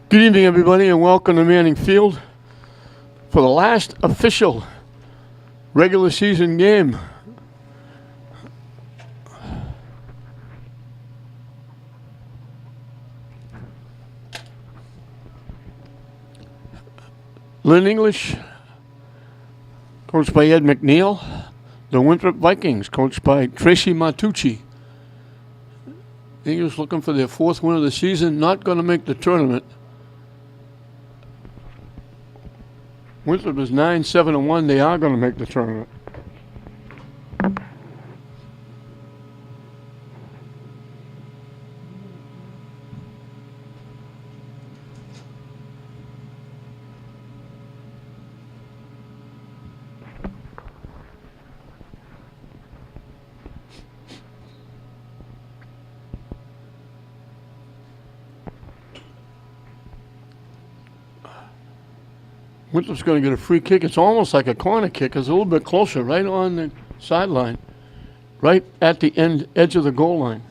Good evening, everybody, and welcome to Manning Field for the last official regular season game. Lynn English, coached by Ed McNeil. The Winthrop Vikings, coached by Tracy Martucci. English looking for their fourth win of the season, not going to make the tournament. Winthrop is 9-7-1. They are going to make the tournament. Winthrop's going to get a free kick. It's almost like a corner kick. It's a little bit closer, right on the sideline, right at the edge of the goal line.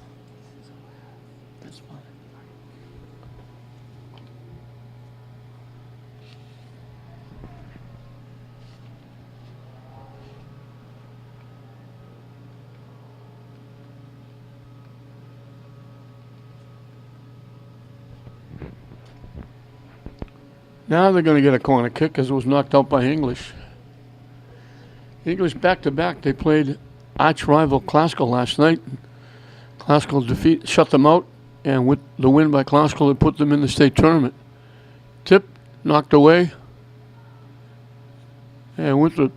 Now they're going to get a corner kick because it was knocked out by English. English back-to-back. They played arch-rival Classical last night. Classical shut them out, and with the win by Classical, it put them in the state tournament. Tip knocked away, and Winthrop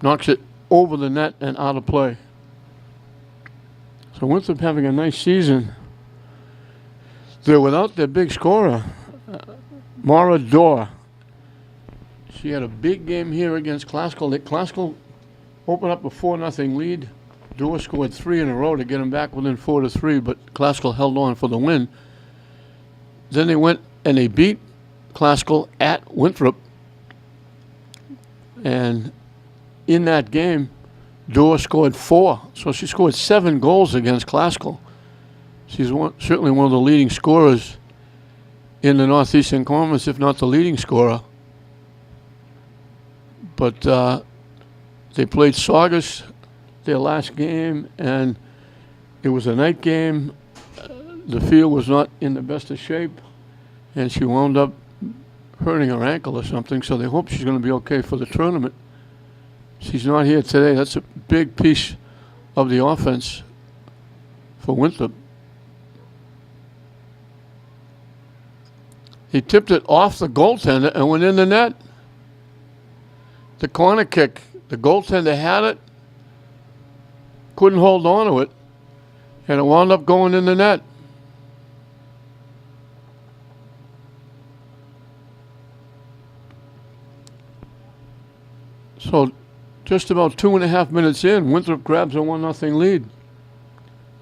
knocks it over the net and out of play. So Winthrop having a nice season. They're without their big scorer, Mara Dorr. She had a big game here against Classical. Classical opened up a 4-0 lead. Dorr scored 3 in a row to get them back within 4-3, but Classical held on for the win. Then they went and they beat Classical at Winthrop. And in that game, Dorr scored 4. So she scored 7 goals against Classical. She's certainly one of the leading scorers in the Northeastern Conference, if not the leading scorer. But they played Saugus their last game, and it was a night game. The field was not in the best of shape, and she wound up hurting her ankle or something, so they hope she's going to be okay for the tournament. She's not here today. That's a big piece of the offense for Winthrop. He tipped it off the goaltender and went in the net. The corner kick, the goaltender had it, couldn't hold on to it, and it wound up going in the net. So just about 2.5 minutes in, Winthrop grabs a 1-0 lead.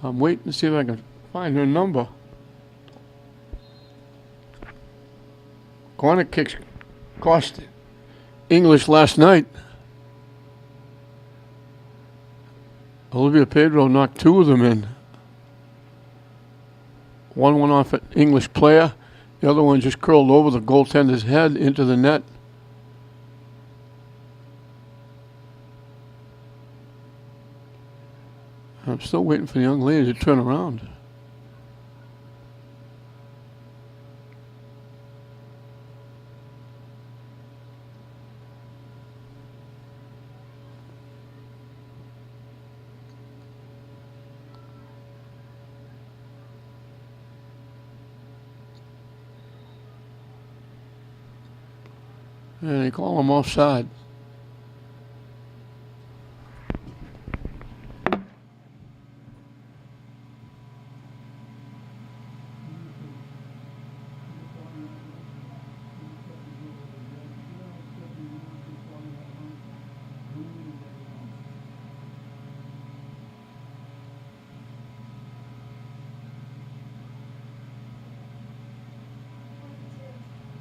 I'm waiting to see if I can find her number. Corner kicks cost English last night. Olivia Pedro knocked 2 of them in. One went off an English player. The other one just curled over the goaltender's head into the net. I'm still waiting for the young lady to turn around. And they call him offside.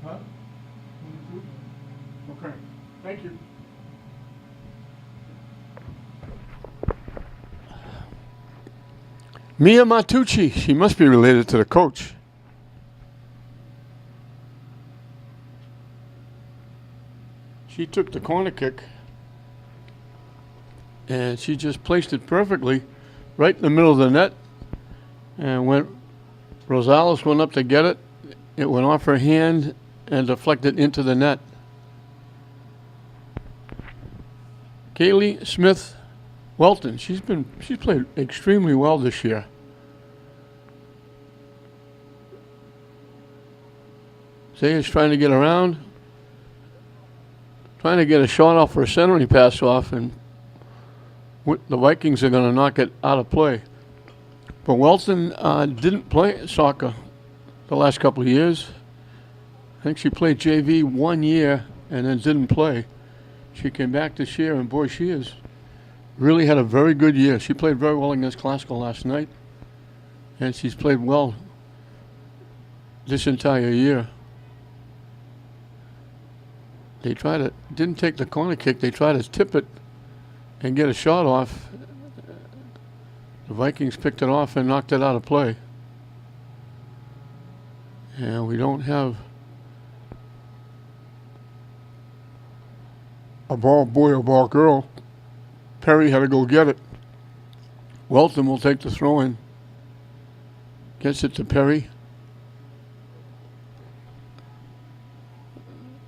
Huh? Okay, thank you. Mia Martucci, she must be related to the coach. She took the corner kick, and she just placed it perfectly right in the middle of the net. And when Rosales went up to get it, it went off her hand and deflected into the net. Kaylee Smith Welton, she's played extremely well this year. Zaya's trying to get around, trying to get a shot off for a centering pass off, and the Vikings are going to knock it out of play. But Welton didn't play soccer the last couple of years. I think she played JV 1 year and then didn't play. She came back this year, and boy, she has really had a very good year. She played very well against Classical last night, and she's played well this entire year. They didn't take the corner kick. They tried to tip it and get a shot off. The Vikings picked it off and knocked it out of play. And we don't have a ball boy or ball girl. Perry had to go get it. Welton will take the throw in. Gets it to Perry.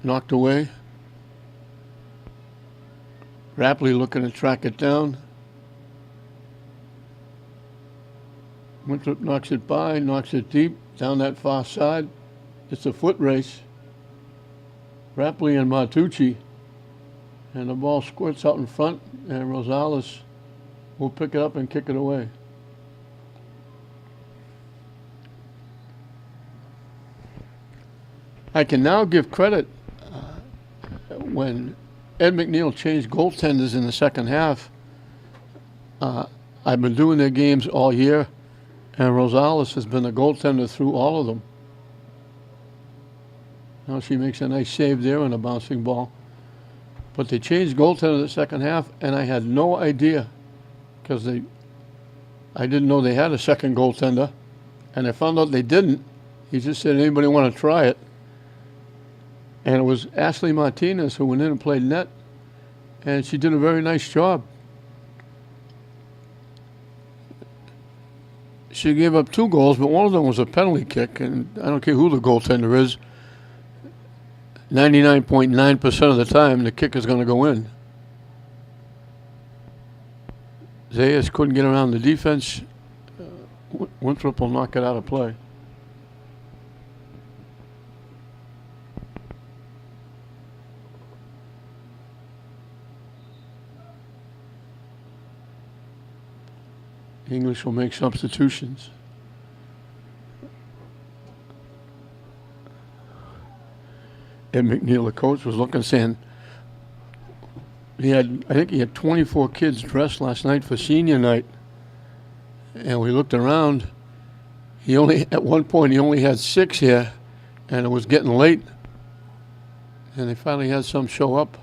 Knocked away. Rapley looking to track it down. Winthrop knocks it by, knocks it deep, down that far side. It's a foot race. Rapley and Martucci. And the ball squirts out in front, and Rosales will pick it up and kick it away. I can now give credit when Ed McNeil changed goaltenders in the second half. I've been doing their games all year, and Rosales has been the goaltender through all of them. Now she makes a nice save there on a bouncing ball. But they changed goaltender in the second half, and I had no idea because I didn't know they had a second goaltender, and I found out they didn't. He just said, anybody want to try it? And it was Ashley Martinez who went in and played net, and she did a very nice job. She gave up 2 goals, but one of them was a penalty kick, and I don't care who the goaltender is. 99.9% of the time, the kick is going to go in. Zayas couldn't get around the defense. Winthrop will knock it out of play. English will make substitutions. Ed McNeil, the coach, was looking, saying I think he had 24 kids dressed last night for senior night. And we looked around. At one point, he only had 6 here, and it was getting late. And they finally had some show up.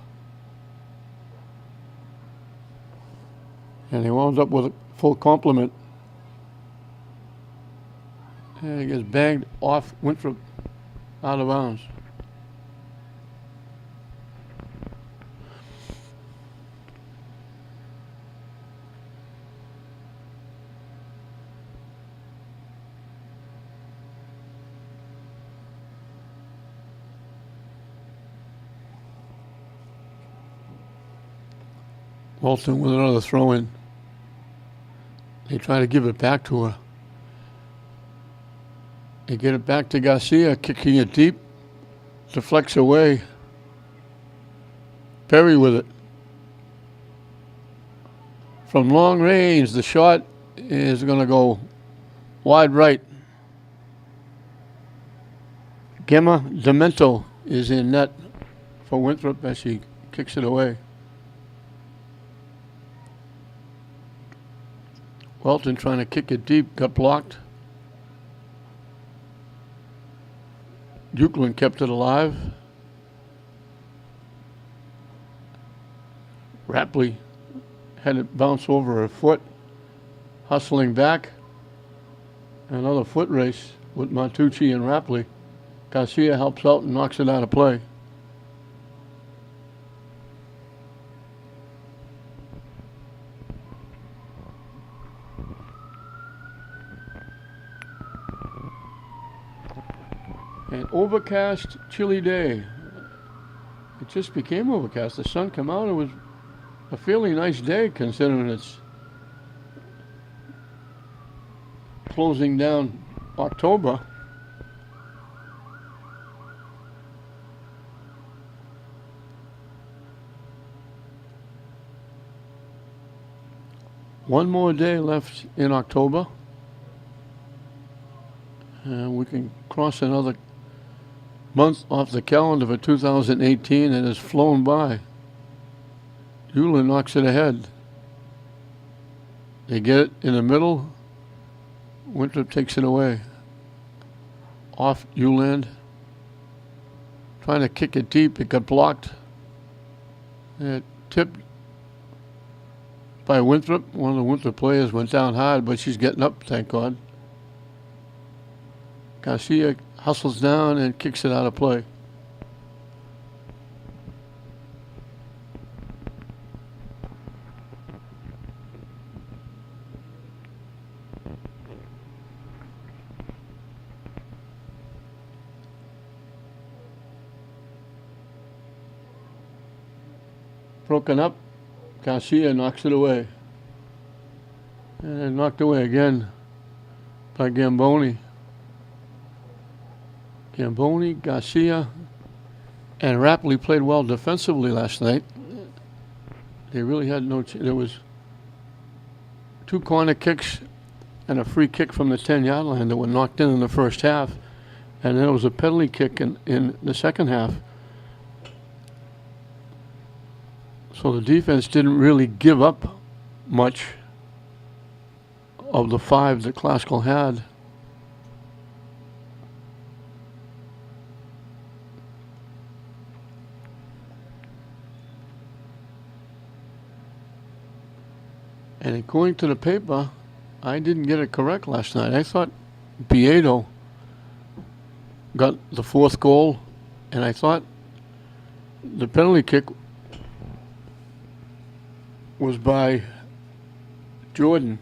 And he wound up with a full complement. And he gets banged off Winthrop out of bounds. Walton with another throw-in. They try to give it back to her. They get it back to Garcia, kicking it deep. Deflects away. Perry with it. From long range, the shot is going to go wide right. Gemma Demento is in net for Winthrop as she kicks it away. Welton trying to kick it deep, got blocked. Dukeland kept it alive. Rapley had it bounce over her foot, hustling back. Another foot race with Martucci and Rapley. Garcia helps out and knocks it out of play. An overcast, chilly day. It just became overcast. The sun came out. It was a fairly nice day considering it's closing down October. One more day left in October, and we can cross another month off the calendar for 2018, and it's flown by. Euler knocks it ahead. They get it in the middle. Winthrop takes it away. Off Euland. Trying to kick it deep. It got blocked. It tipped by Winthrop. One of the Winthrop players went down hard, but she's getting up, thank God. Garcia hustles down and kicks it out of play. Broken up. Garcia knocks it away. And then knocked away again by Gamboni. Gamboni, Garcia, and Rapley played well defensively last night. They really had no there was 2 corner kicks and a free kick from the 10-yard line that were knocked in the first half. And then there was a penalty kick in the second half. So the defense didn't really give up much of the 5 that Classical had. And according to the paper, I didn't get it correct last night. I thought Biedo got the 4th goal, and I thought the penalty kick was by Jordan.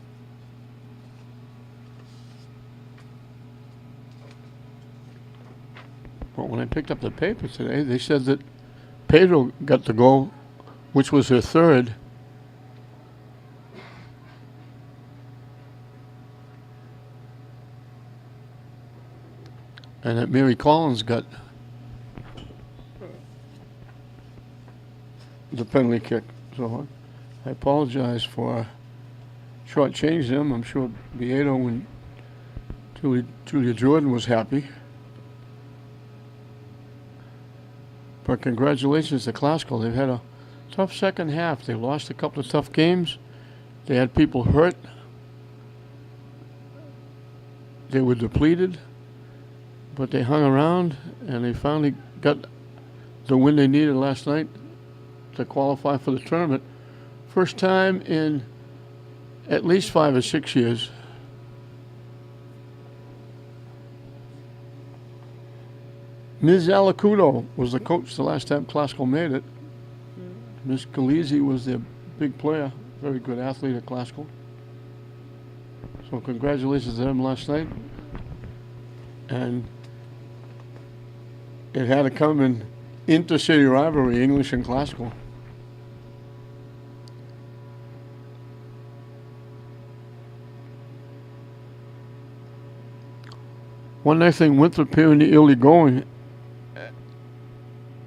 But when I picked up the paper today, they said that Pedro got the goal, which was her 3rd. And that Mary Collins got the penalty kick. So I apologize for shortchanging them. I'm sure Biedo and Julia Jordan was happy. But congratulations to Classical. They've had a tough second half. They lost a couple of tough games. They had people hurt. They were depleted. But they hung around, and they finally got the win they needed last night to qualify for the tournament. First time in at least 5 or 6 years. Ms. Alacudo was the coach the last time Classical made it. Ms. Galizzi was their big player, very good athlete at Classical. So congratulations to them last night. And it had to come in intercity rivalry, English and Classical. One nice thing, Winthrop here in the early going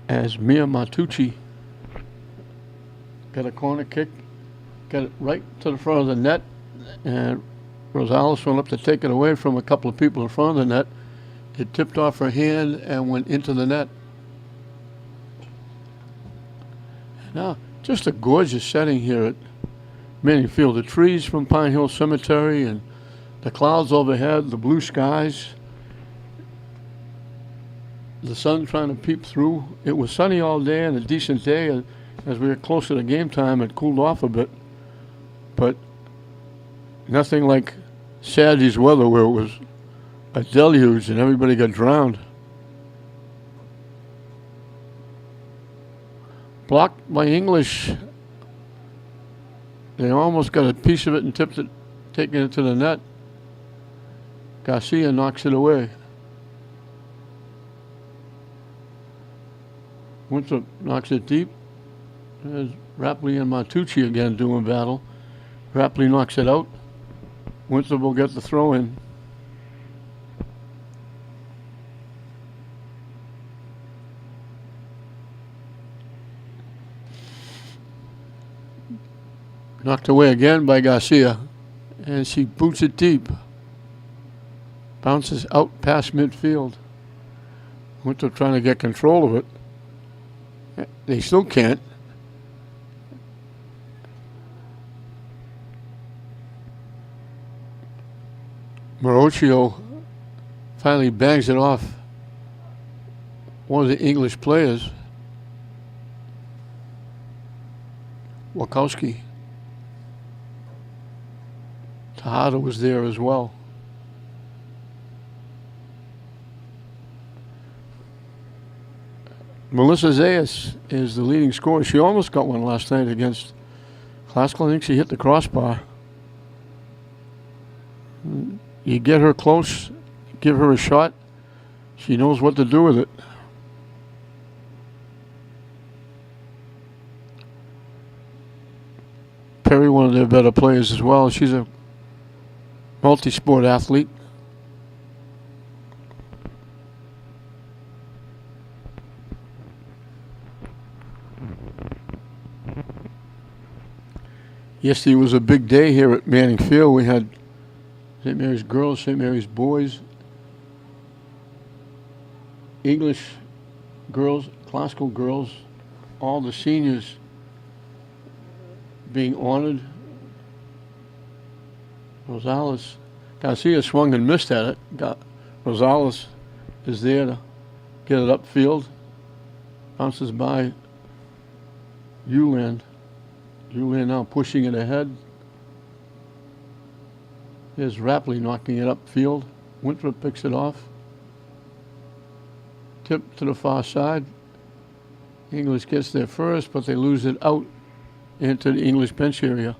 as Mia Matucci got a corner kick, got it right to the front of the net, and Rosales went up to take it away from a couple of people in front of the net. It tipped off her hand and went into the net. Now, just a gorgeous setting here at Manning Field. The trees from Pine Hill Cemetery and the clouds overhead, the blue skies. The sun trying to peep through. It was sunny all day and a decent day. And as we were closer to game time, it cooled off a bit. But nothing like Saturday's weather where it was a deluge and everybody got drowned. Blocked by English. They almost got a piece of it and tipped it, taking it to the net. Garcia knocks it away. Winthrop knocks it deep. There's Rapley and Martucci again doing battle. Rapley knocks it out. Winthrop will get the throw in. Knocked away again by Garcia. And she boots it deep. Bounces out past midfield. Winthrop trying to get control of it. They still can't. Marocchio finally bangs it off one of the English players. Wachowski. Tejada was there as well. Melissa Zayas is the leading scorer. She almost got one last night against Classical. I think she hit the crossbar. You get her close, give her a shot, she knows what to do with it. Perry, one of their better players as well. She's a multi-sport athlete. Yesterday was a big day here at Manning Field. We had St. Mary's girls, St. Mary's boys, English girls, classical girls, all the seniors being honored. Rosales, Garcia swung and missed at it. Rosales is there to get it upfield. Bounces by Uland. Uland now pushing it ahead. Here's Rapley knocking it upfield. Winthrop picks it off. Tip to the far side. English gets there first, but they lose it out into the English bench area.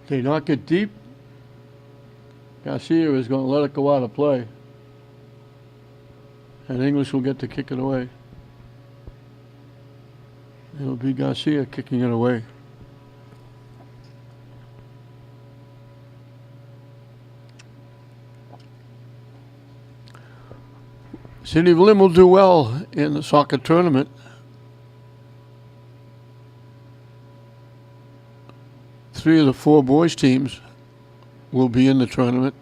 They knock it deep. Garcia is going to let it go out of play. And English will get to kick it away. It'll be Garcia kicking it away. City of Lynn will do well in the soccer tournament. Three of the four boys teams will be in the tournament.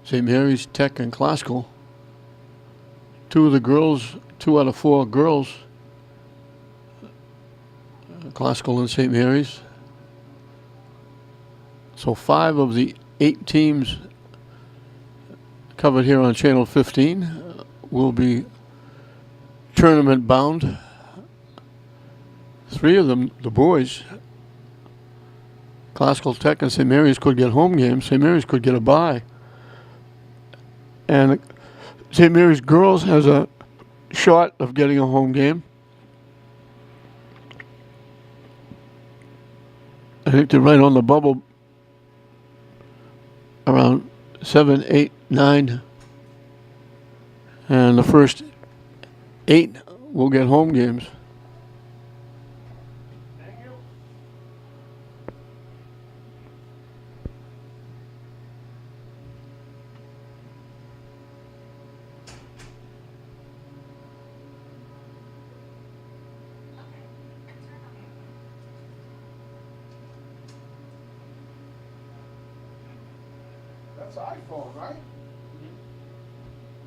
St. Mary's, Tech, and Classical. Two of the girls, 2 out of 4 girls, Classical and St. Mary's. So 5 of the 8 teams covered here on Channel 15 will be tournament bound. 3 of them, the boys, Classical, Tech, and St. Mary's, could get home games. St. Mary's could get a bye. And St. Mary's girls has a shot of getting a home game. I think they're right on the bubble around 7, 8, 9. And the first 8 will get home games. That's iPhone, right?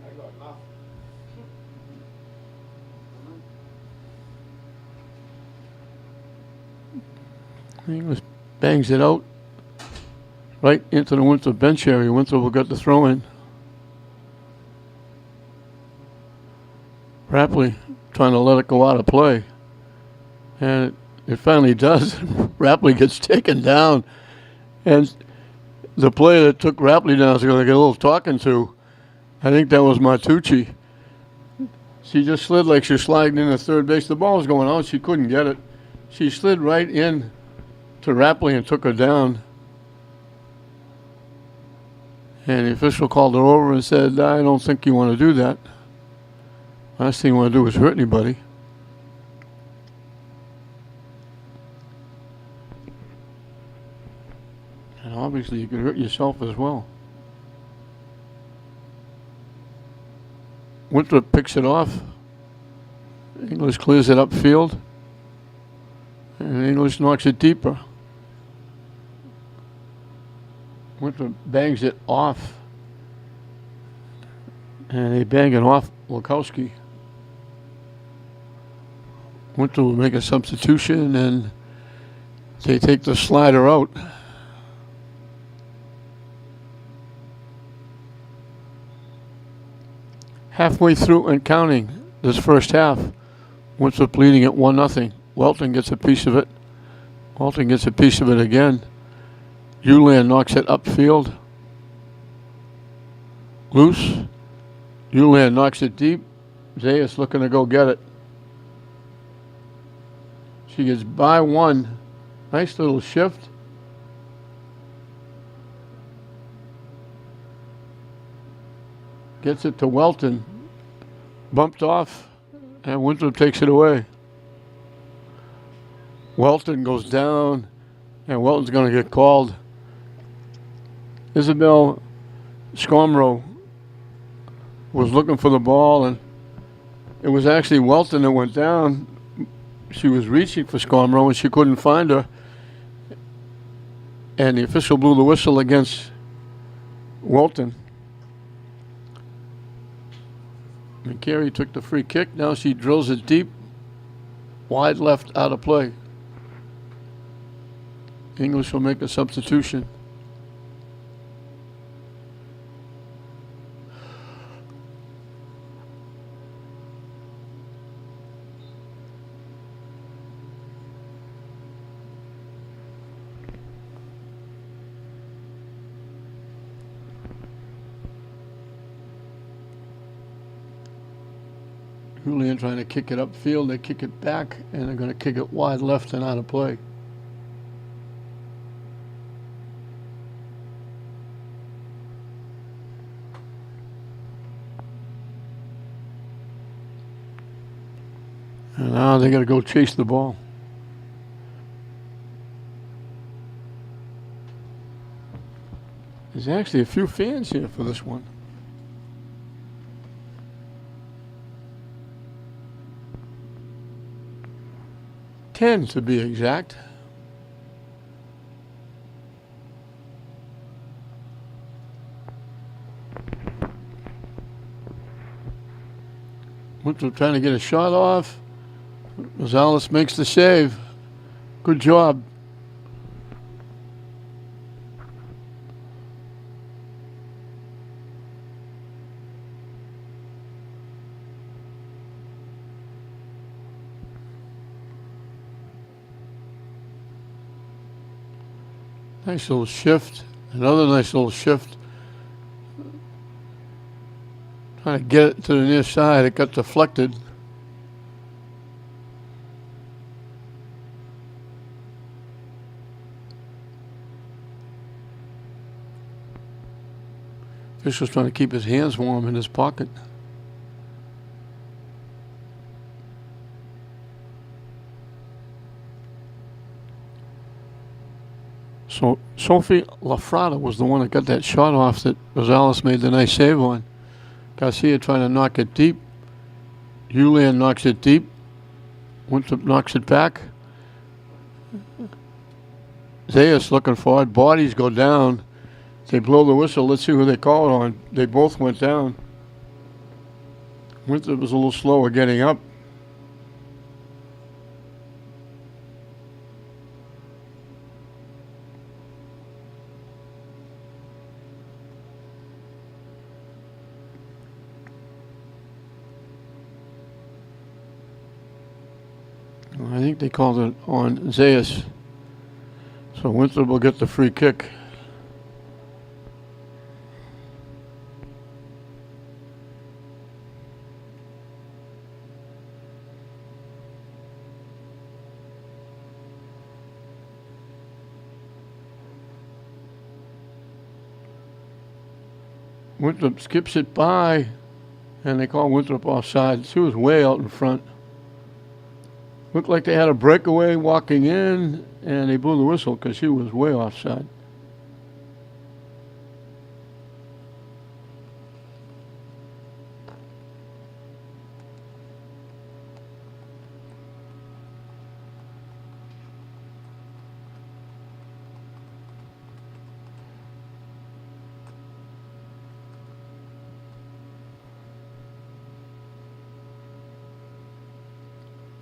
I got nothing. English bangs it out right into the Winthrop bench area. Winthrop will get the throw in. Rapley trying to let it go out of play. And it finally does. Rapley gets taken down. And the player that took Rapley down is going to get a little talking to. I think that was Martucci. She just slid like she was sliding into third base. The ball was going out. She couldn't get it. She slid right in to Rapley and took her down. And the official called her over and said, I don't think you want to do that. Last thing you want to do is hurt anybody. And obviously you could hurt yourself as well. Winthrop picks it off. English clears it upfield. And English knocks it deeper. Winthrop bangs it off. And they bang it off Lukowski. Winthrop will make a substitution and they take the slider out. Halfway through and counting this first half, Winthrop leading at 1-0. Welton gets a piece of it. Welton gets a piece of it again. Ulan knocks it upfield. Loose. Ulan knocks it deep. Zayas looking to go get it. She gets by one. Nice little shift. Gets it to Welton. Bumped off. And Winthrop takes it away. Welton goes down. And Welton's going to get called. Isabel Skomro was looking for the ball, and it was actually Welton that went down. She was reaching for Skomro, and she couldn't find her. And the official blew the whistle against Welton. McCary took the free kick. Now she drills it deep. Wide left, out of play. English will make a substitution. Julian trying to kick it upfield. They kick it back, and they're going to kick it wide left and out of play. And now they got to go chase the ball. There's actually a few fans here for this one. Ten to be exact. Winthrop trying to get a shot off. Rosales makes the save. Good job. Nice little shift. Another nice little shift. Trying to get it to the near side. It got deflected. Fisher's trying to keep his hands warm in his pocket. So Sophie Lafrada was the one that got that shot off that Rosales made the nice save on. Garcia trying to knock it deep. Julian knocks it deep. Winthrop knocks it back. Zayas looking for it. Bodies go down. They blow the whistle. Let's see who they call it on. They both went down. Winthrop was a little slower getting up. I think they called it on Zayas. So Winthrop will get the free kick. Winthrop skips it by, and they call Winthrop offside. She was way out in front. Looked like they had a breakaway walking in, and they blew the whistle because she was way offside.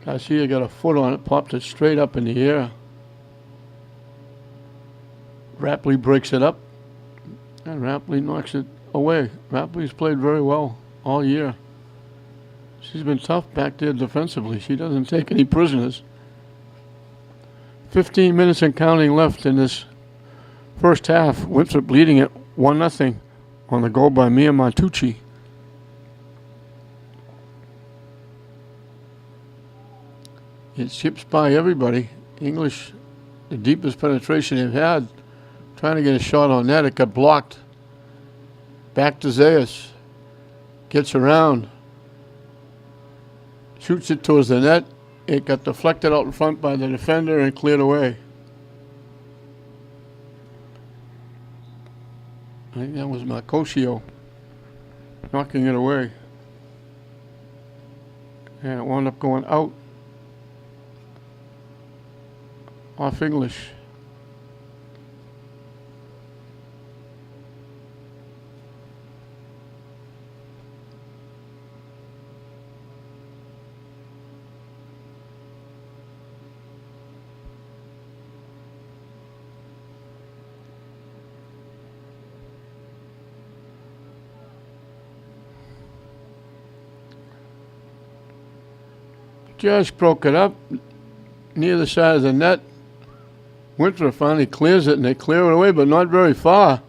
Garcia got a foot on it, popped it straight up in the air. Rapley breaks it up, and Rapley knocks it away. Rapley's played very well all year. She's been tough back there defensively. She doesn't take any prisoners. 15 minutes and counting left in this first half. Winthrop leading it 1-0 on the goal by Mia Montucci. It chips by everybody. English, the deepest penetration they've had. Trying to get a shot on that. It got blocked. Back to Zayas. Gets around. Shoots it towards the net. It got deflected out in front by the defender and cleared away. I think that was Marcosio knocking it away. And it wound up going out. Off English. Just broke it up near the side of the net. Winthrop finally clears it, and they clear it away, but not very far.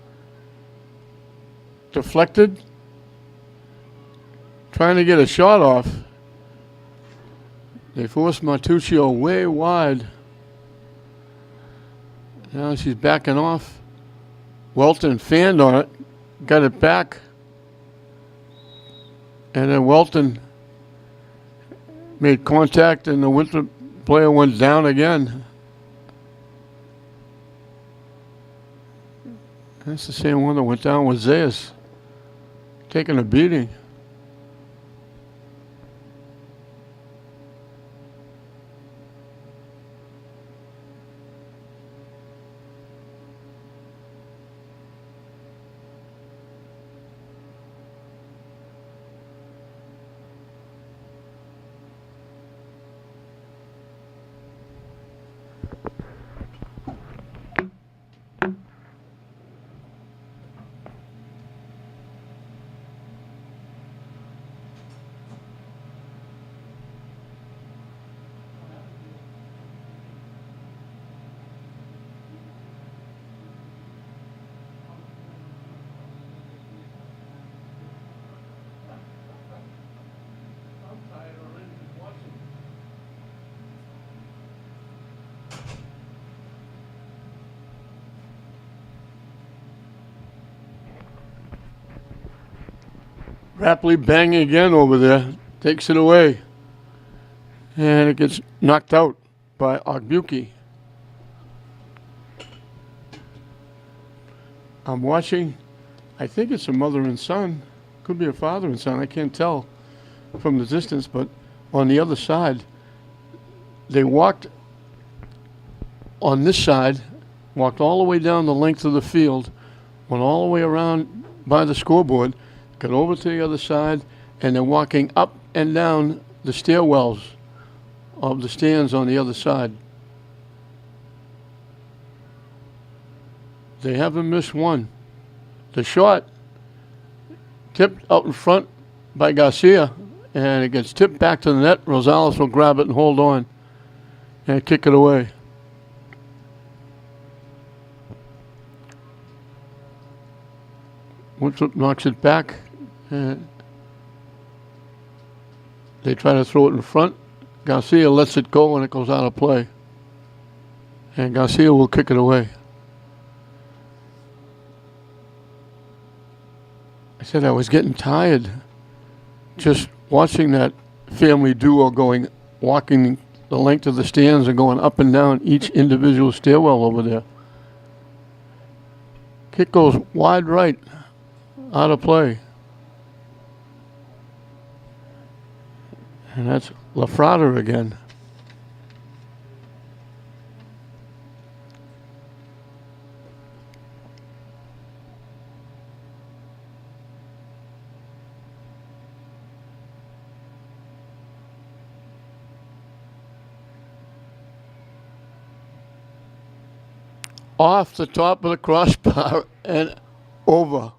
Deflected. Trying to get a shot off. They forced Martuccio way wide. Now she's backing off. Welton fanned on it. Got it back. And then Welton made contact, and the Winthrop player went down again. That's the same one that went down with Zayas, taking a beating. Rapley banging again over there, takes it away, and it gets knocked out by Ogbuki. I'm watching, I think it's a mother and son, could be a father and son, I can't tell from the distance, but on the other side, they walked on this side, walked all the way down the length of the field, went all the way around by the scoreboard, got over to the other side, and they're walking up and down the stairwells of the stands on the other side. They haven't missed one. The shot tipped out in front by Garcia, and it gets tipped back to the net. Rosales will grab it and hold on and kick it away. Winthrop knocks it back. They try to throw it in front. Garcia lets it go, and it goes out of play. And Garcia will kick it away. I said I was getting tired just watching that family duo walking the length of the stands and going up and down each individual stairwell over there. Kick goes wide right, out of play. And that's LaFrada again. Off the top of the crossbar and over.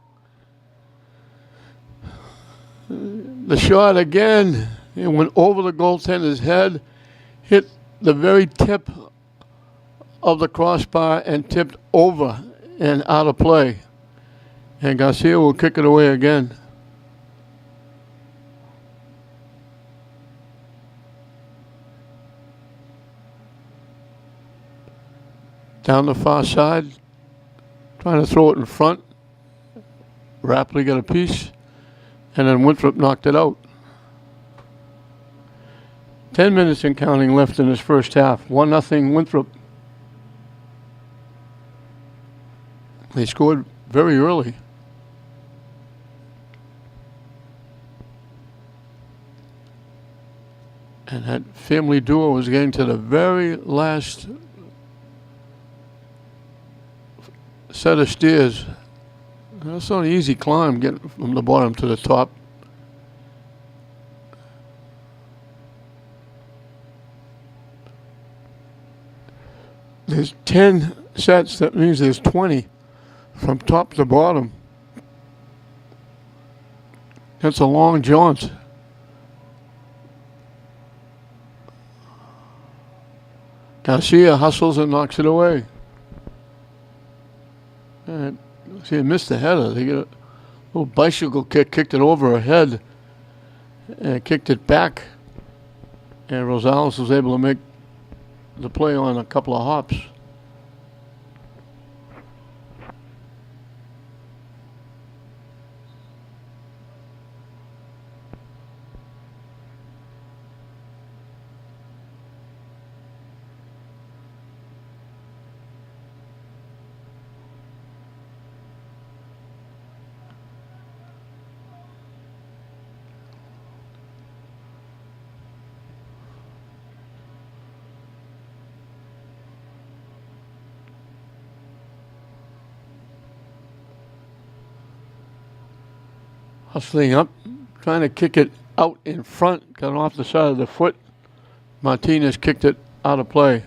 The shot again. It went over the goaltender's head, hit the very tip of the crossbar and tipped over and out of play. And Garcia will kick it away again. Down the far side, trying to throw it in front. Rapley got a piece, and then Winthrop knocked it out. 10 minutes and counting left in this first half. 1-0 Winthrop. They scored very early. And that family duo was getting to the very last set of stairs. That's not an easy climb, getting from the bottom to the top. There's 10 sets, that means there's 20 from top to bottom. That's a long jaunt. Garcia hustles and knocks it away. And see, it missed the header. They get a little bicycle kick, kicked it over her head, and kicked it back. And Rosales was able to make the play on a couple of hops. Hustling up, trying to kick it out in front, got off the side of the foot. Martinez kicked it out of play.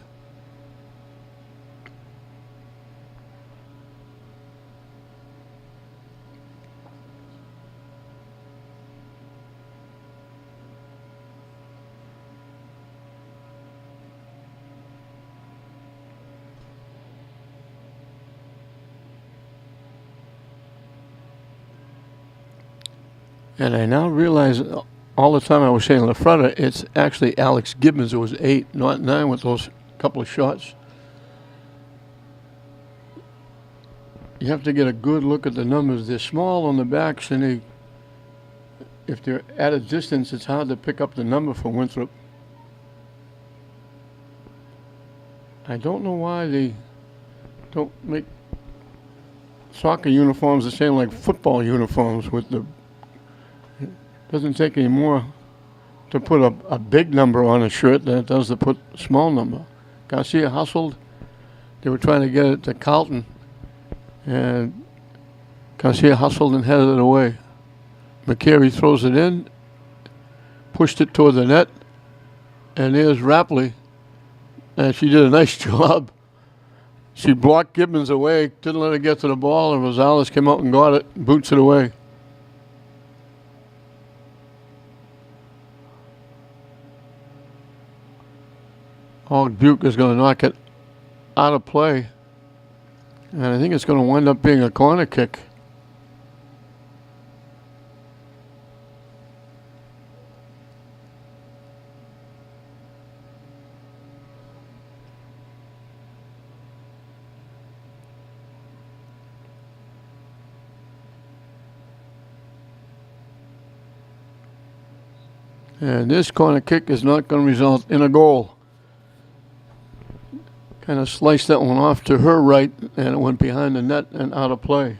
And I now realize all the time I was saying LaFrada, it's actually Alex Gibbons who was 8, not 9 with those couple of shots. You have to get a good look at the numbers. They're small on the backs, and if they're at a distance, it's hard to pick up the number for Winthrop. I don't know why they don't make soccer uniforms the same like football uniforms with the... Doesn't take any more to put a big number on a shirt than it does to put a small number. Garcia hustled. They were trying to get it to Carlton. And Garcia hustled and headed it away. McCary throws it in, pushed it toward the net, and there's Rapley. And she did a nice job. She blocked Gibbons away, didn't let her get to the ball, and Rosales came out and got it, boots it away. Hog Buke is going to knock it out of play. And I think it's going to wind up being a corner kick. And this corner kick is not going to result in a goal. Kind of sliced that one off to her right, and it went behind the net and out of play.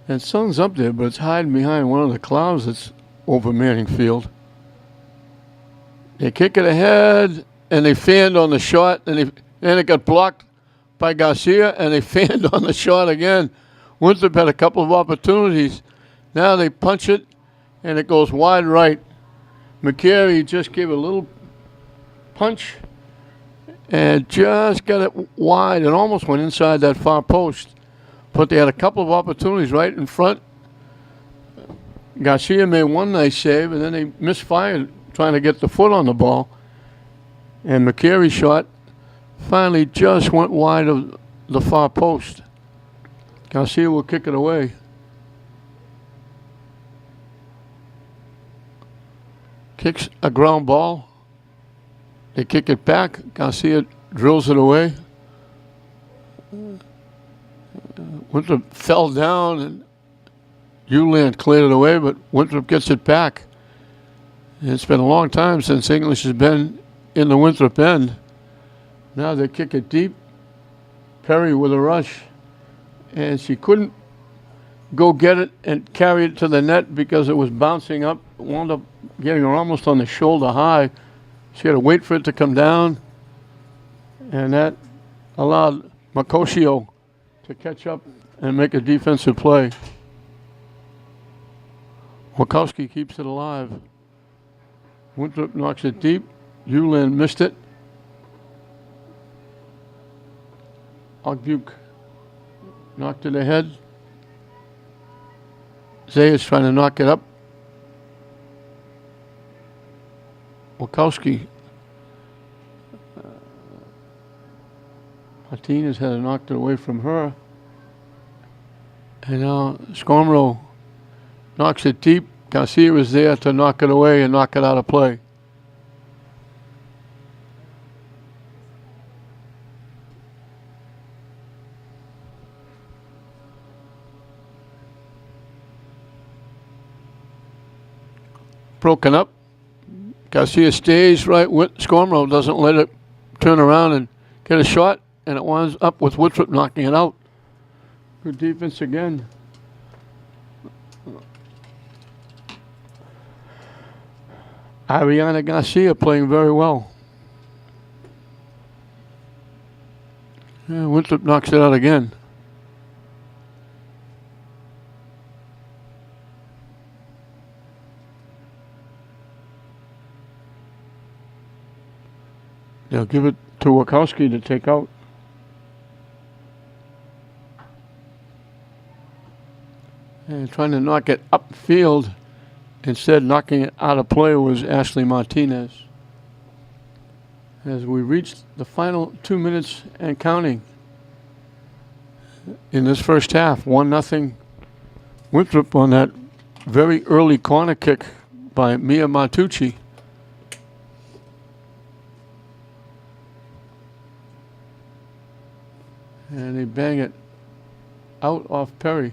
And sun's up there, but it's hiding behind one of the clouds that's over Manning Field. They kick it ahead, and they fanned on the shot, and it got blocked by Garcia, and they fanned on the shot again. Winthrop had a couple of opportunities. Now they punch it, and it goes wide right. McCary just gave a little punch and just got it wide and almost went inside that far post. But they had a couple of opportunities right in front. Garcia made one nice save, and then they misfired trying to get the foot on the ball. And McCary's shot finally just went wide of the far post. Garcia will kick it away. Kicks a ground ball. They kick it back. Garcia drills it away. Winthrop fell down, and Uland cleared it away, but Winthrop gets it back. And it's been a long time since English has been in the Winthrop end. Now they kick it deep. Perry with a rush, and she couldn't go get it and carry it to the net because it was bouncing up. Wound up getting her almost on the shoulder high. She had to wait for it to come down, and that allowed Makosio to catch up and make a defensive play. Wachowski keeps it alive. Winthrop knocks it deep. Uland missed it. Ogbuke knocked it ahead. Zay is trying to knock it up. Wachowski. Martinez had knocked it away from her. And now Scormro knocks it deep. Garcia was there to knock it away and knock it out of play. Broken up. Garcia stays right with Scormro, doesn't let it turn around and get a shot, and it winds up with Winthrop knocking it out. Good defense again. Ariana Garcia playing very well. And Winthrop knocks it out again. They'll give it to Wachowski to take out. And trying to knock it upfield. Instead, knocking it out of play was Ashley Martinez. As we reached the final 2 minutes and counting in this first half, 1-0 Winthrop on that very early corner kick by Mia Martucci. And they bang it out off Perry.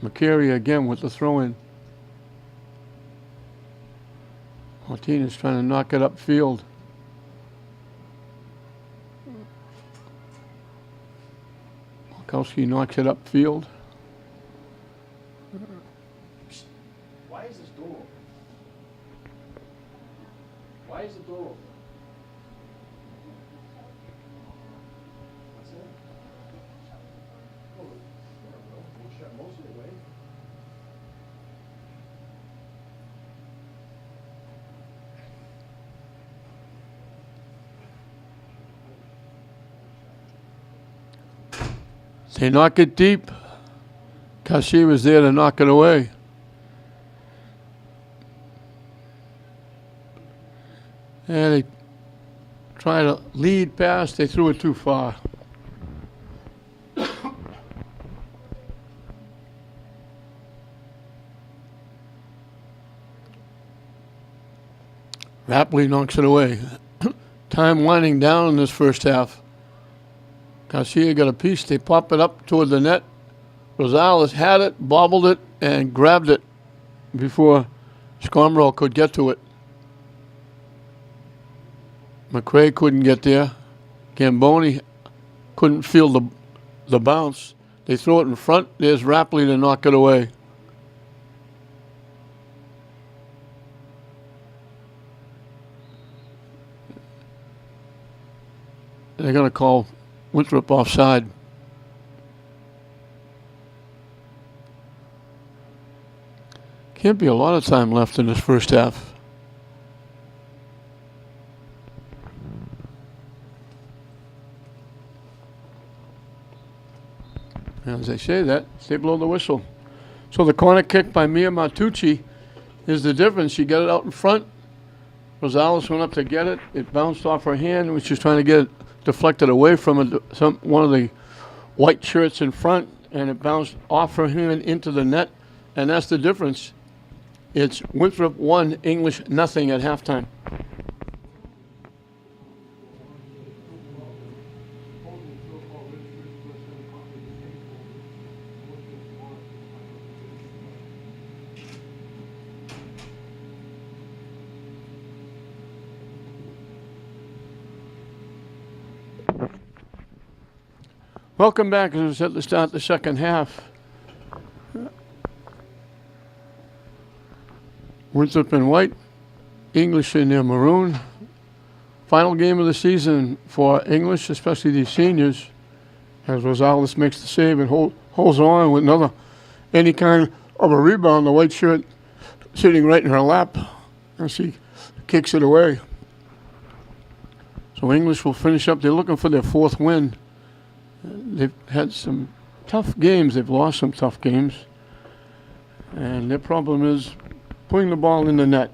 McCary again with the throw-in. Martinez trying to knock it upfield. Wachowski knocks it upfield. Why is this door open? Why is the door open? What's that? Oh, we'll shut most of it away. They knock it deep. Garcia was there to knock it away. And they try to lead pass. They threw it too far. Rapley knocks it away. Time winding down in this first half. Garcia got a piece. They pop it up toward the net. Rosales had it, bobbled it, and grabbed it before Skomrow could get to it. McRae couldn't get there. Gamboni couldn't feel the bounce. They throw it in front. There's Rapley to knock it away. They're going to call Winthrop offside. Can't be a lot of time left in this first half. As they say that, they blow the whistle. So the corner kick by Mia Martucci is the difference. She got it out in front. Rosales went up to get it. It bounced off her hand, which was trying to get it deflected away from one of the white shirts in front, and it bounced off her hand into the net, and that's the difference. It's Winthrop 1, English nothing at halftime. Welcome back as we said to start the second half. Winthrop in white, English in their maroon. Final game of the season for English, especially these seniors, as Rosales makes the save and holds on with any kind of a rebound. The white shirt sitting right in her lap, and she kicks it away. So English will finish up. They're looking for their fourth win. They've had some tough games. They've lost some tough games. And their problem is putting the ball in the net.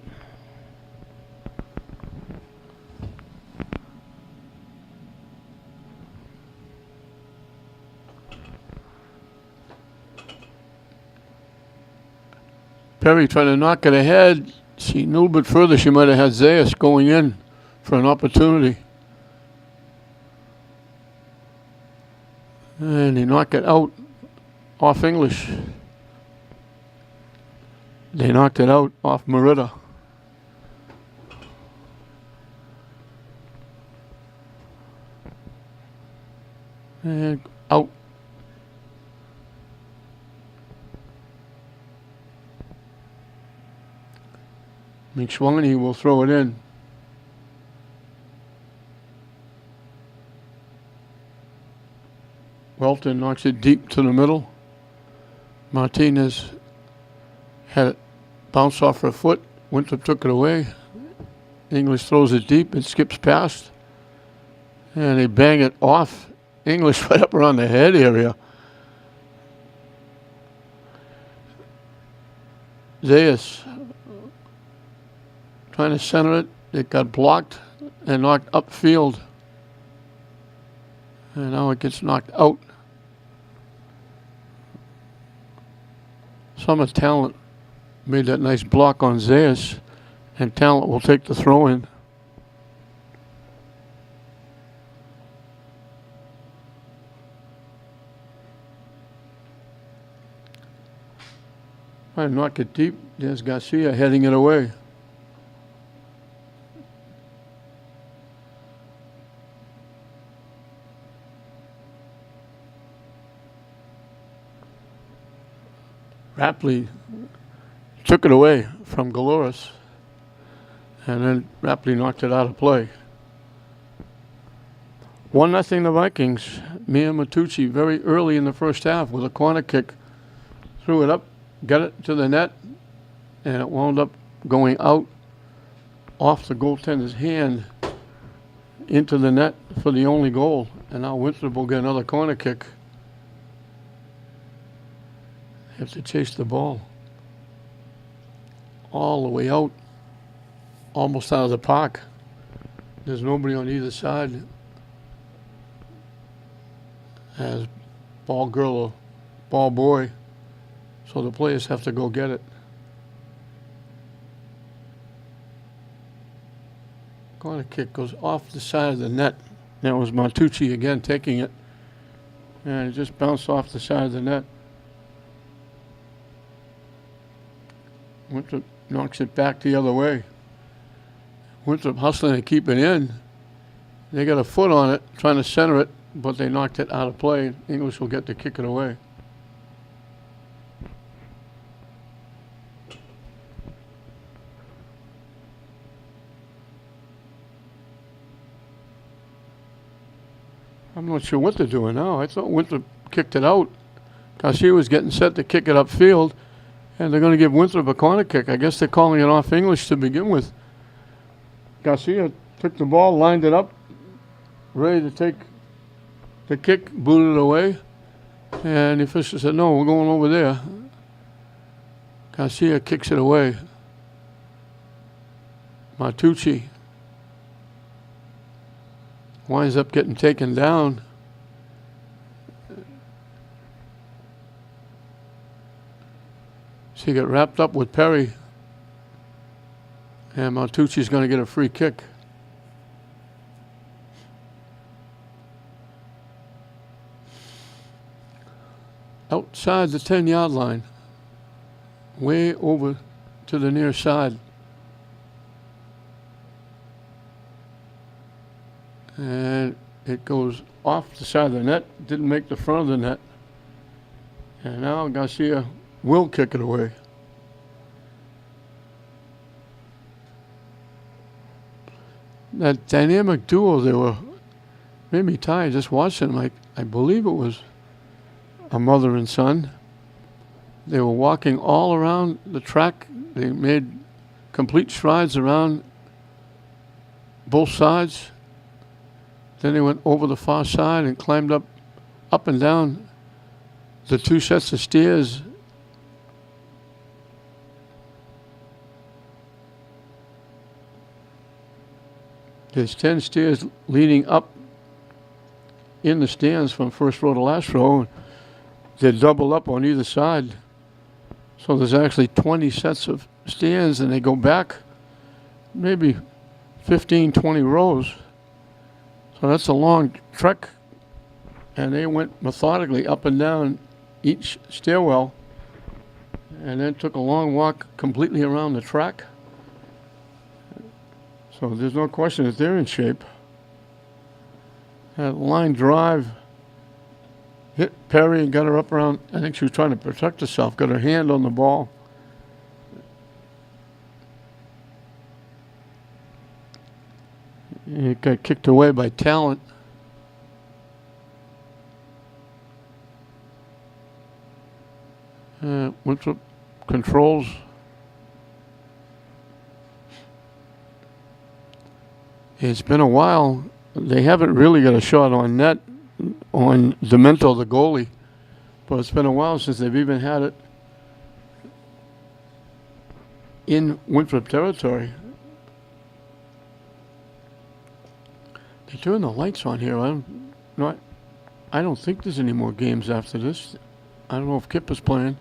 Perry tried to knock it ahead. She knew a bit further. She might have had Zayas going in for an opportunity. And he knocked it out off English. They knocked it out off Merida. And out. McSwaney will throw it in. Welton knocks it deep to the middle. Martinez had it bounce off her foot. Winthrop took it away. English throws it deep. It skips past. And they bang it off. English right up around the head area. Zayas trying to center it. It got blocked and knocked upfield. And now it gets knocked out. Summer Talent made that nice block on Zayas, and Talent will take the throw in. I knock it deep. There's Garcia heading it away. Rapley took it away from Galoris, and then Rapley knocked it out of play. 1-0 the Vikings. Mia Matucci very early in the first half with a corner kick. Threw it up, got it to the net, and it wound up going out off the goaltender's hand into the net for the only goal. And now Winthrop will get another corner kick. Have to chase the ball all the way out, almost out of the park. There's nobody on either side as ball girl or ball boy, so the players have to go get it. Corner kick goes off the side of the net. That was Montucci again taking it. And it just bounced off the side of the net. Winthrop knocks it back the other way. Winthrop hustling to keep it in. They got a foot on it, trying to center it, but they knocked it out of play. English will get to kick it away. I'm not sure what they're doing now. I thought Winthrop kicked it out. Garcia was getting set to kick it upfield, and they're going to give Winthrop a corner kick. I guess they're calling it off English to begin with. Garcia took the ball, lined it up, ready to take the kick, booted it away, and the official said, no, we're going over there. Garcia kicks it away. Montucci winds up getting taken down. So he got wrapped up with Perry. And Montucci's going to get a free kick. Outside the 10-yard line. Way over to the near side. And it goes off the side of the net. Didn't make the front of the net. And now Garcia will kick it away. That dynamic duo, they were made me tired just watching them. I believe it was a mother and son. They were walking all around the track. They made complete strides around both sides. Then they went over the far side and climbed up and down the two sets of stairs. There's 10 stairs leading up in the stands from first row to last row. They're doubled up on either side. So there's actually 20 sets of stands, and they go back maybe 15, 20 rows. So that's a long trek. And they went methodically up and down each stairwell, and then took a long walk completely around the track. So there's no question that they're in shape. That line drive hit Perry and got her up around. I think she was trying to protect herself, got her hand on the ball. It got kicked away by Talent. Winthrop controls. It's been a while. They haven't really got a shot on net on Demento, the goalie. But it's been a while since they've even had it in Winthrop territory. They turn the lights on here. I don't think there's any more games after this. I don't know if Kip is playing.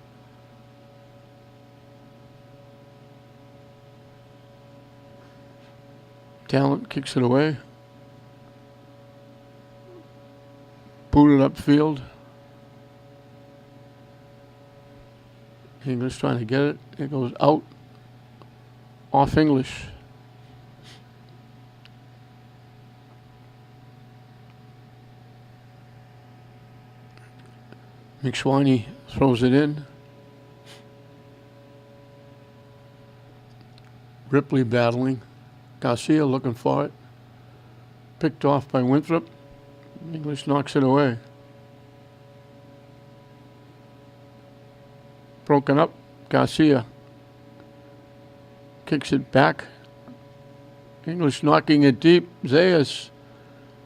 Talent kicks it away. Booted upfield. English trying to get it. It goes out. Off English. McSwaney throws it in. Ripley battling. Garcia looking for it. Picked off by Winthrop. English knocks it away. Broken up. Garcia kicks it back. English knocking it deep. Zayas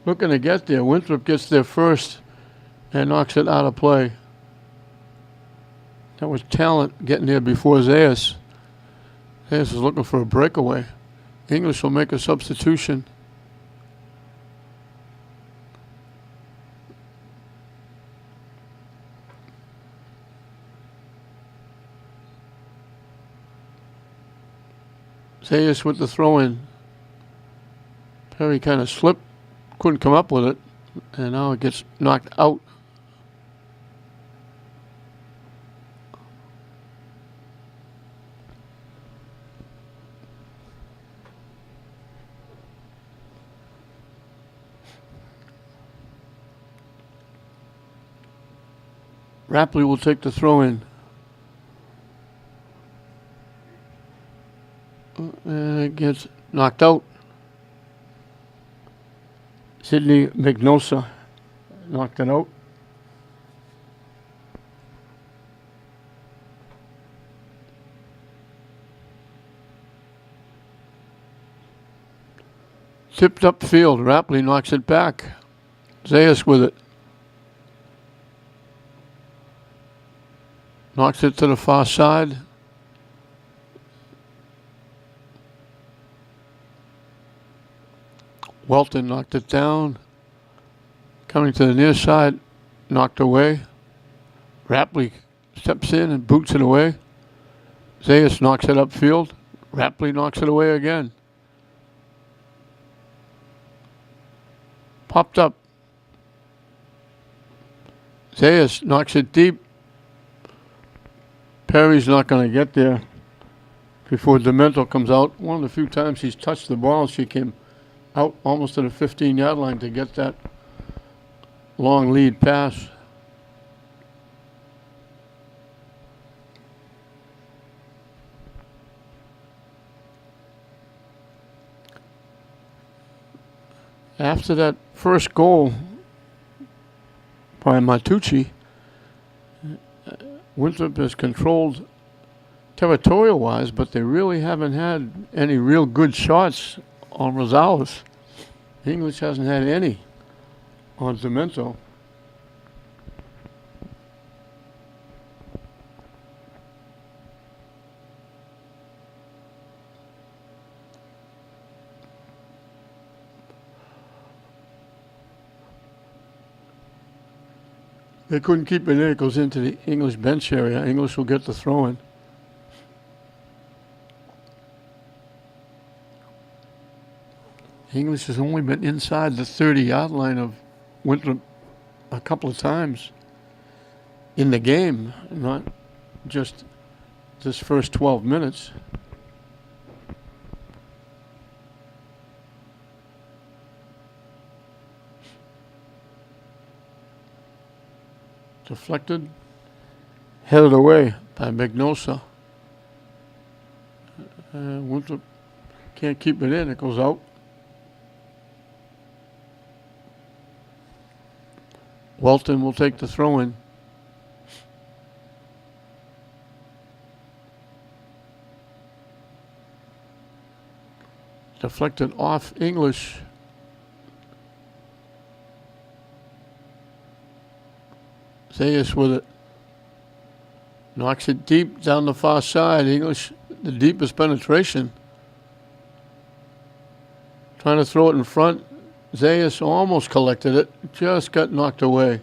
looking to get there. Winthrop gets there first and knocks it out of play. That was Talent getting there before Zayas. Zayas is looking for a breakaway. English will make a substitution. Zayas with the throw-in. Perry kind of slipped, couldn't come up with it, and now it gets knocked out. Rapley will take the throw in. And it gets knocked out. Sidney Mignosa knocked it out. Tipped upfield. Rapley knocks it back. Zayas with it. Knocks it to the far side. Welton knocked it down. Coming to the near side, knocked away. Rapley steps in and boots it away. Zayas knocks it upfield. Rapley knocks it away again. Popped up. Zayas knocks it deep. Perry's not going to get there before Demento comes out. One of the few times he's touched the ball, she came out almost to the 15-yard line to get that long lead pass. After that first goal by Matucci, Winthrop is controlled territorial-wise, but they really haven't had any real good shots on Rosales. English hasn't had any on Demento. They couldn't keep it in. It goes into the English bench area. English will get the throw in. English has only been inside the 30-yard line of Winthrop a couple of times in the game, not just this first 12 minutes. Deflected, headed away by Mignosa. Winthrop can't keep it in. It goes out. Welton will take the throw in. Deflected off English. Zayas with it. Knocks it deep down the far side. English, the deepest penetration. Trying to throw it in front. Zayas almost collected it. Just got knocked away.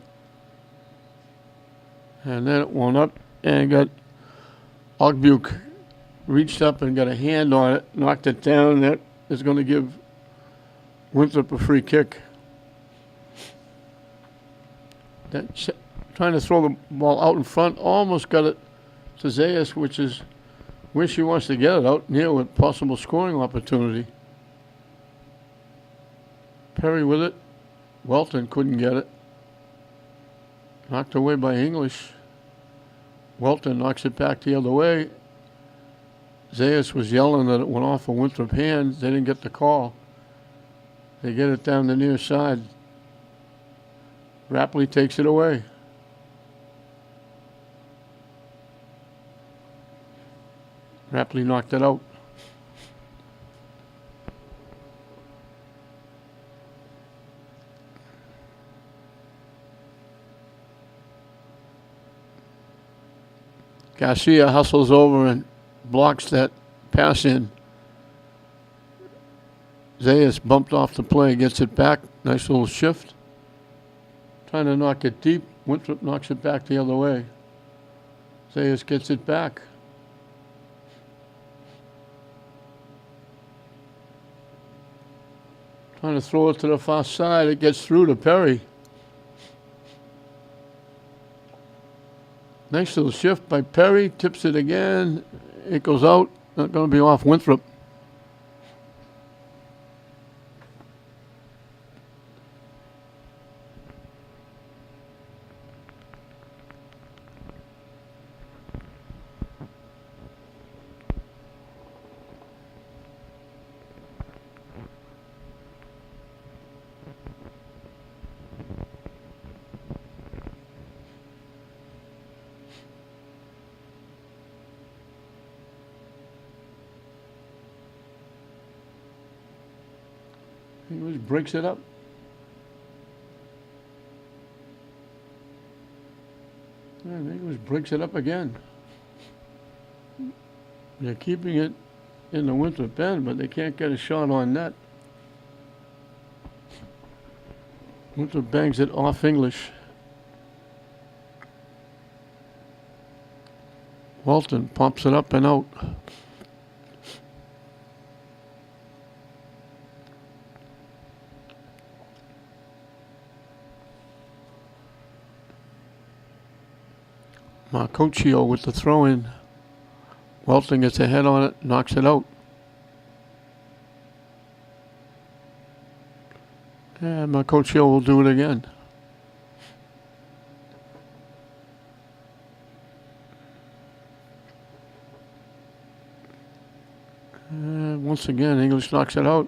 And then it went up and got Ogbuke reached up and got a hand on it. Knocked it down. That is going to give Winthrop a free kick. Trying to throw the ball out in front, almost got it to Zayas, which is where she wants to get it, out near with possible scoring opportunity. Perry with it. Welton couldn't get it. Knocked away by English. Welton knocks it back the other way. Zayas was yelling that it went off a Winthrop hand. They didn't get the call. They get it down the near side. Rapley takes it away. Rapley knocked it out. Garcia hustles over and blocks that pass in. Zayas bumped off the play, gets it back. Nice little shift. Trying to knock it deep. Winthrop knocks it back the other way. Zayas gets it back. Trying to throw it to the far side. It gets through to Perry. Nice little shift by Perry. Tips it again. It goes out. Not going to be off Winthrop. He just breaks it up. And he just breaks it up again. They're keeping it in the Winthrop end, but they can't get a shot on net. Winthrop bangs it off English. Walton pops it up and out. Marcocchio with the throw-in. Welton gets a head on it, knocks it out. And Marcocchio will do it again. And once again, English knocks it out.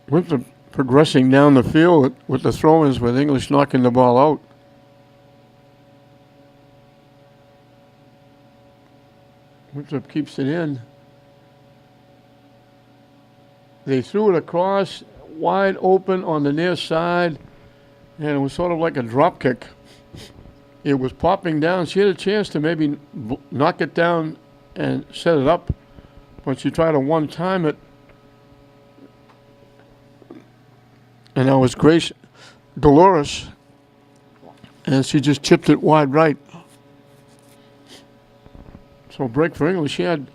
Winthrop progressing down the field with the throw-ins, with English knocking the ball out. Winthrop keeps it in. They threw it across, wide open on the near side, and it was sort of like a drop kick. It was popping down. She had a chance to maybe knock it down and set it up, but she tried to one-time it. And that was Grace Dolores, and she just chipped it wide right. So break for English. She had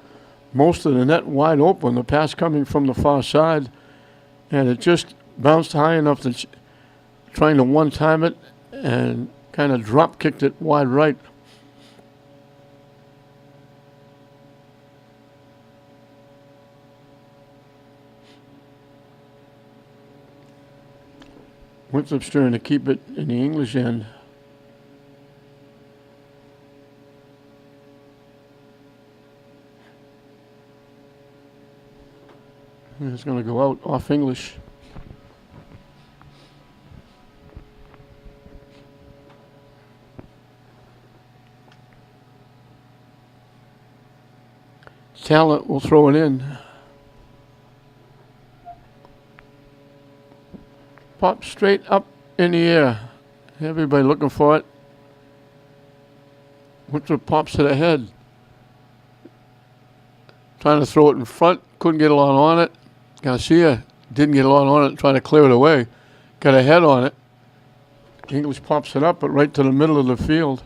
most of the net wide open, the pass coming from the far side, and it just bounced high enough that trying to one-time it and kind of drop-kicked it wide right. Winthrop's trying to keep it in the English end. And it's going to go out off English. Talent will throw it in. Pop straight up in the air. Everybody looking for it. Winthrop pops it ahead. Trying to throw it in front. Couldn't get a lot on it. Garcia didn't get a lot on it, trying to clear it away. Got a head on it. English pops it up, but right to the middle of the field.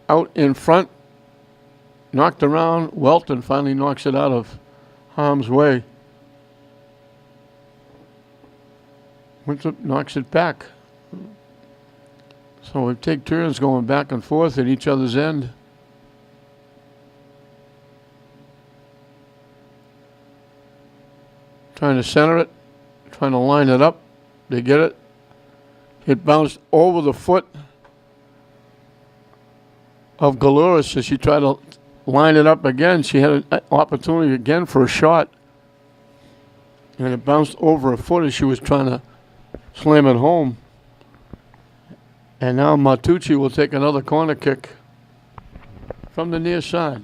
Out in front. Knocked around. Welton finally knocks it out of harm's way. Winthrop knocks it back. So we take turns going back and forth at each other's end. Trying to center it, trying to line it up. They get it. It bounced over the foot of Galuris as she tried to line it up again. She had an opportunity again for a shot. And it bounced over her foot as she was trying to slam it home. And now Martucci will take another corner kick from the near side.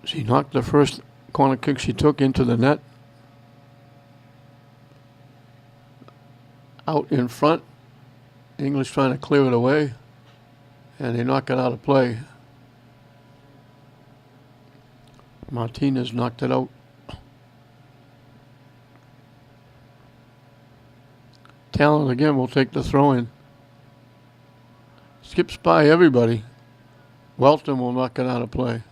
She knocked the first corner kick she took into the net. Out in front. English trying to clear it away. And they knock it out of play. Martinez knocked it out. Talon again will take the throw in. Skips by everybody. Welton will knock it out of play.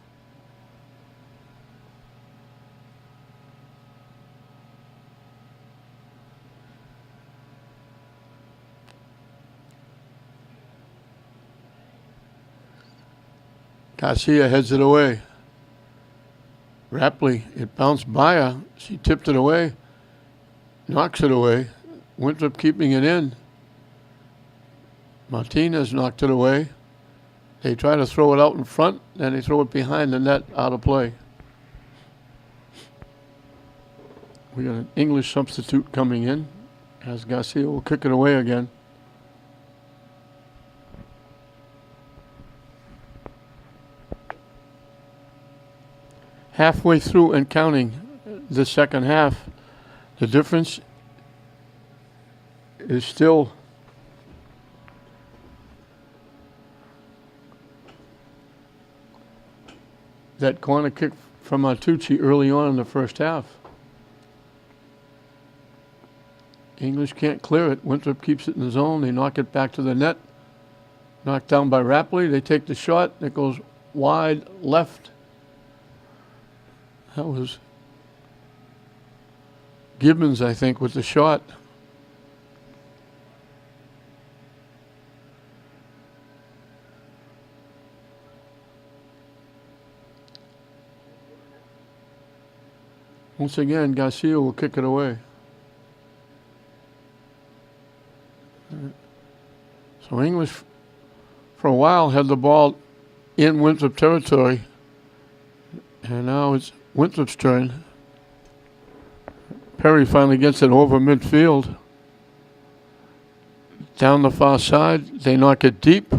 Garcia heads it away. Rapley, it bounced by her. She tipped it away. Knocks it away. Winthrop keeping it in. Martinez knocked it away. They try to throw it out in front, then they throw it behind the net, out of play. We got an English substitute coming in, as Garcia will kick it away again. Halfway through and counting the second half, the difference is still that corner kick from Artucci early on in the first half. English can't clear it. Winthrop keeps it in the zone. They knock it back to the net. Knocked down by Rapley. They take the shot. It goes wide left. That was Gibbons, I think, with the shot. Once again, Garcia will kick it away. So English, for a while, had the ball in Winthrop territory. And now it's Winthrop's turn. Perry finally gets it over midfield. Down the far side. They knock it deep.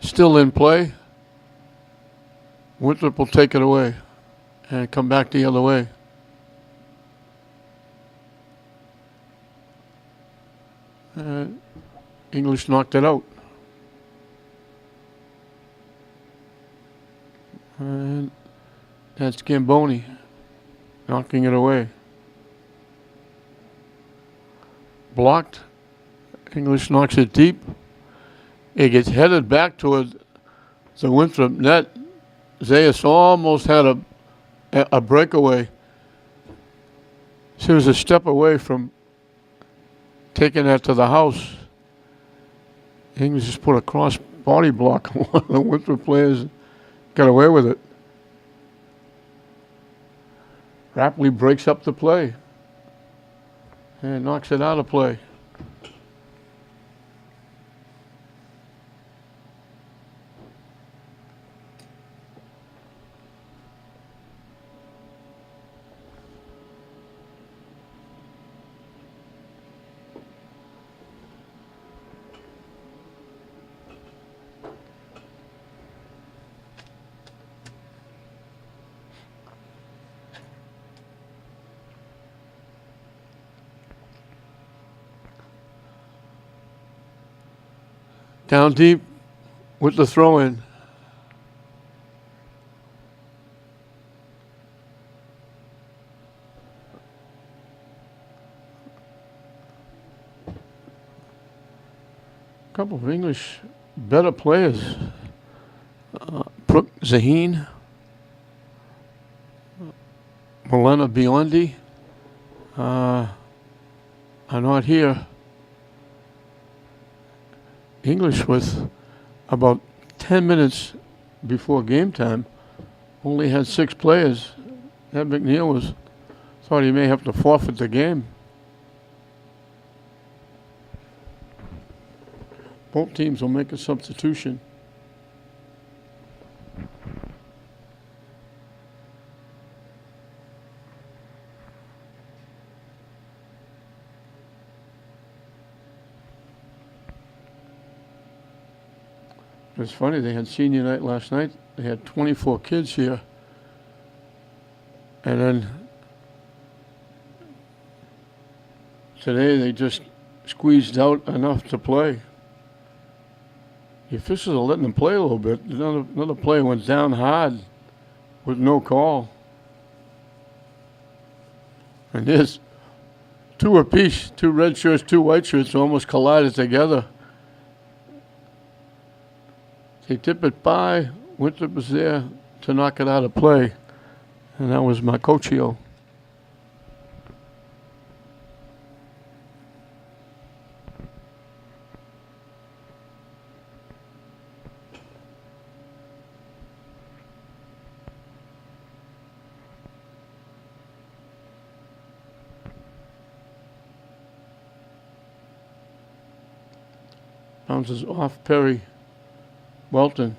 Still in play. Winthrop will take it away and come back the other way. English knocked it out. And that's Gamboni knocking it away. Blocked. English knocks it deep. It gets headed back toward the Winthrop net. Zayas almost had a breakaway. She was a step away from taking that to the house. English just put a cross body block on one of the Winthrop players. Got away with it. Rapley breaks up the play and knocks it out of play. Down deep with the throw in. A couple of English better players. Brooke Zaheen. Milena Biondi are not here. English, with about 10 minutes before game time, only had 6 players. Ed McNeil thought he may have to forfeit the game. Both teams will make a substitution. It's funny, they had senior night last night. They had 24 kids here. And then today they just squeezed out enough to play. The officials are letting them play a little bit. Another player went down hard with no call. And there's two apiece, two red shirts, two white shirts almost collided together. They tip it by. Winthrop was there to knock it out of play. And that was Marcochio. Bounces off Perry. Welton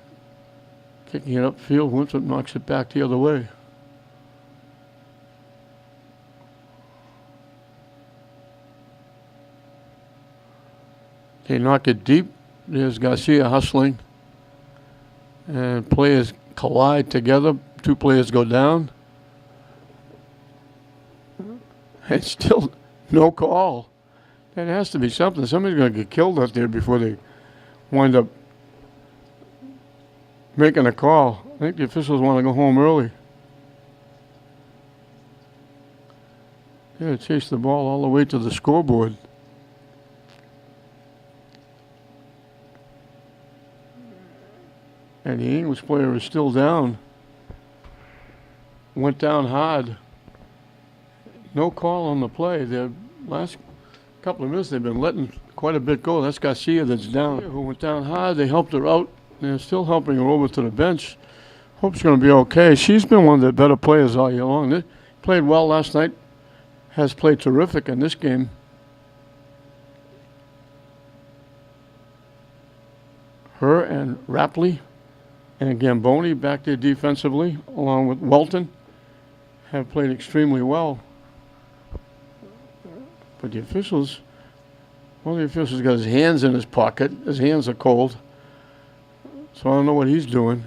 kicking it upfield. Winthrop knocks it back the other way. They knock it deep. There's Garcia hustling. And players collide together. Two players go down. And still no call. That has to be something. Somebody's going to get killed out there before they wind up making a call. I think the officials want to go home early. Yeah, chase the ball all the way to the scoreboard. And the English player is still down. Went down hard. No call on the play. The last couple of minutes they've been letting quite a bit go. That's Garcia that's down, who went down hard. They helped her out. They're still helping her over to the bench. Hope she's going to be okay. She's been one of the better players all year long. They played well last night. Has played terrific in this game. Her and Rapley and Gamboni back there defensively, along with Welton, have played extremely well. But the officials, one of the officials got his hands in his pocket. His hands are cold. So I don't know what he's doing.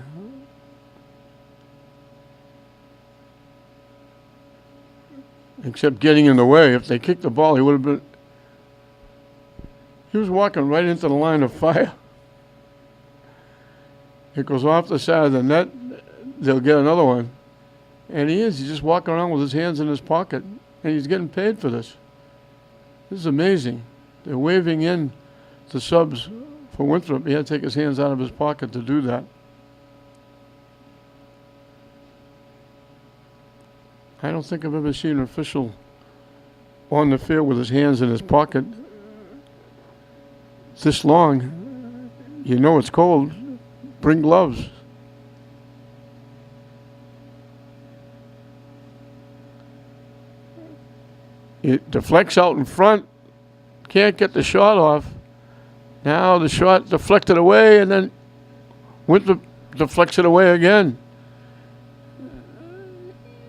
Except getting in the way. If they kicked the ball, he would have been. He was walking right into the line of fire. It goes off the side of the net. They'll get another one. And he is. He's just walking around with his hands in his pocket. And he's getting paid for this. This is amazing. They're waving in the subs for Winthrop. He had to take his hands out of his pocket to do that. I don't think I've ever seen an official on the field with his hands in his pocket this long. You know it's cold. Bring gloves. It deflects out in front. Can't get the shot off. Now the shot deflected away, and then Winthrop deflects it away again.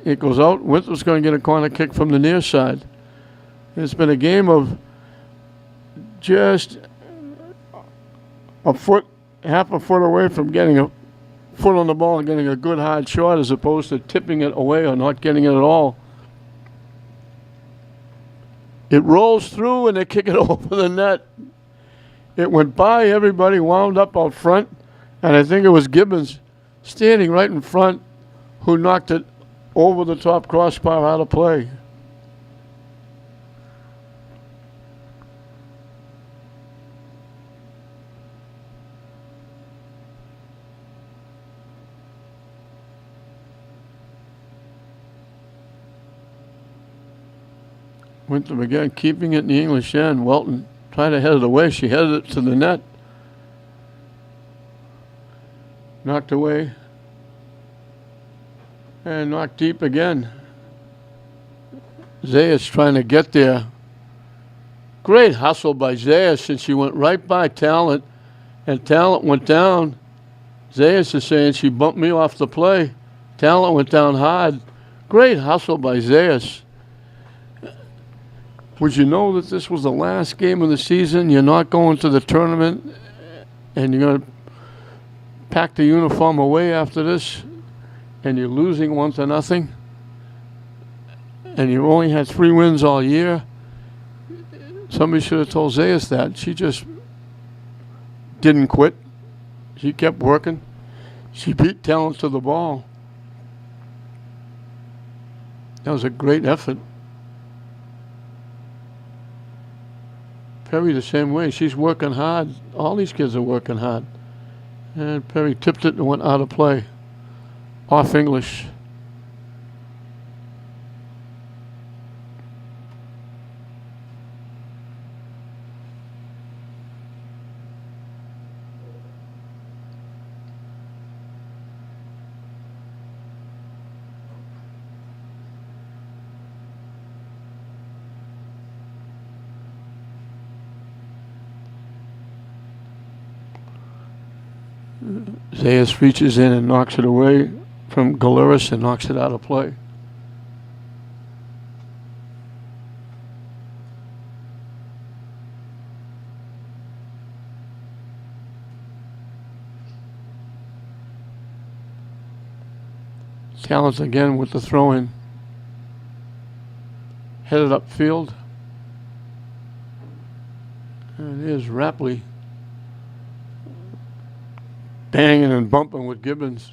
It goes out. Winthrop's going to get a corner kick from the near side. It's been a game of just a foot, half a foot away from getting a foot on the ball and getting a good hard shot, as opposed to tipping it away or not getting it at all. It rolls through and they kick it over the net. It went by everybody, wound up out front, and I think it was Gibbons standing right in front who knocked it over the top crossbar out of play. Winthrop again, keeping it in the English end. Welton tried to head it away. She headed it to the net. Knocked away. And knocked deep again. Zayas trying to get there. Great hustle by Zayas, and she went right by Talent. And Talent went down. Zayas is saying she bumped me off the play. Talent went down hard. Great hustle by Zayas. Would you know that this was the last game of the season? You're not going to the tournament, and you're going to pack the uniform away after this, and you're losing 1-0, and you only had 3 wins all year? Somebody should have told Zayas that. She just didn't quit. She kept working. She beat Talent to the ball. That was a great effort. Perry the same way. She's working hard. All these kids are working hard. And Perry tipped it and went out of play. Off English. Zayas reaches in and knocks it away from Galeris and knocks it out of play. Talent again with the throw-in. Headed upfield. And here's Rapley banging and bumping with Gibbons.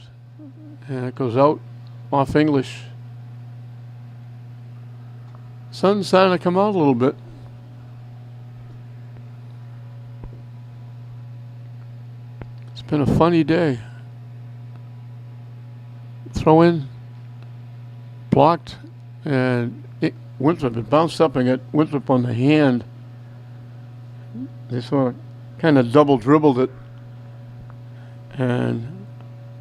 And it goes out off English. Sun's starting to come out a little bit. It's been a funny day. Throw in, blocked, and Winthrop, it bounced up and got Winthrop on the hand. They sort of kind of double dribbled it, and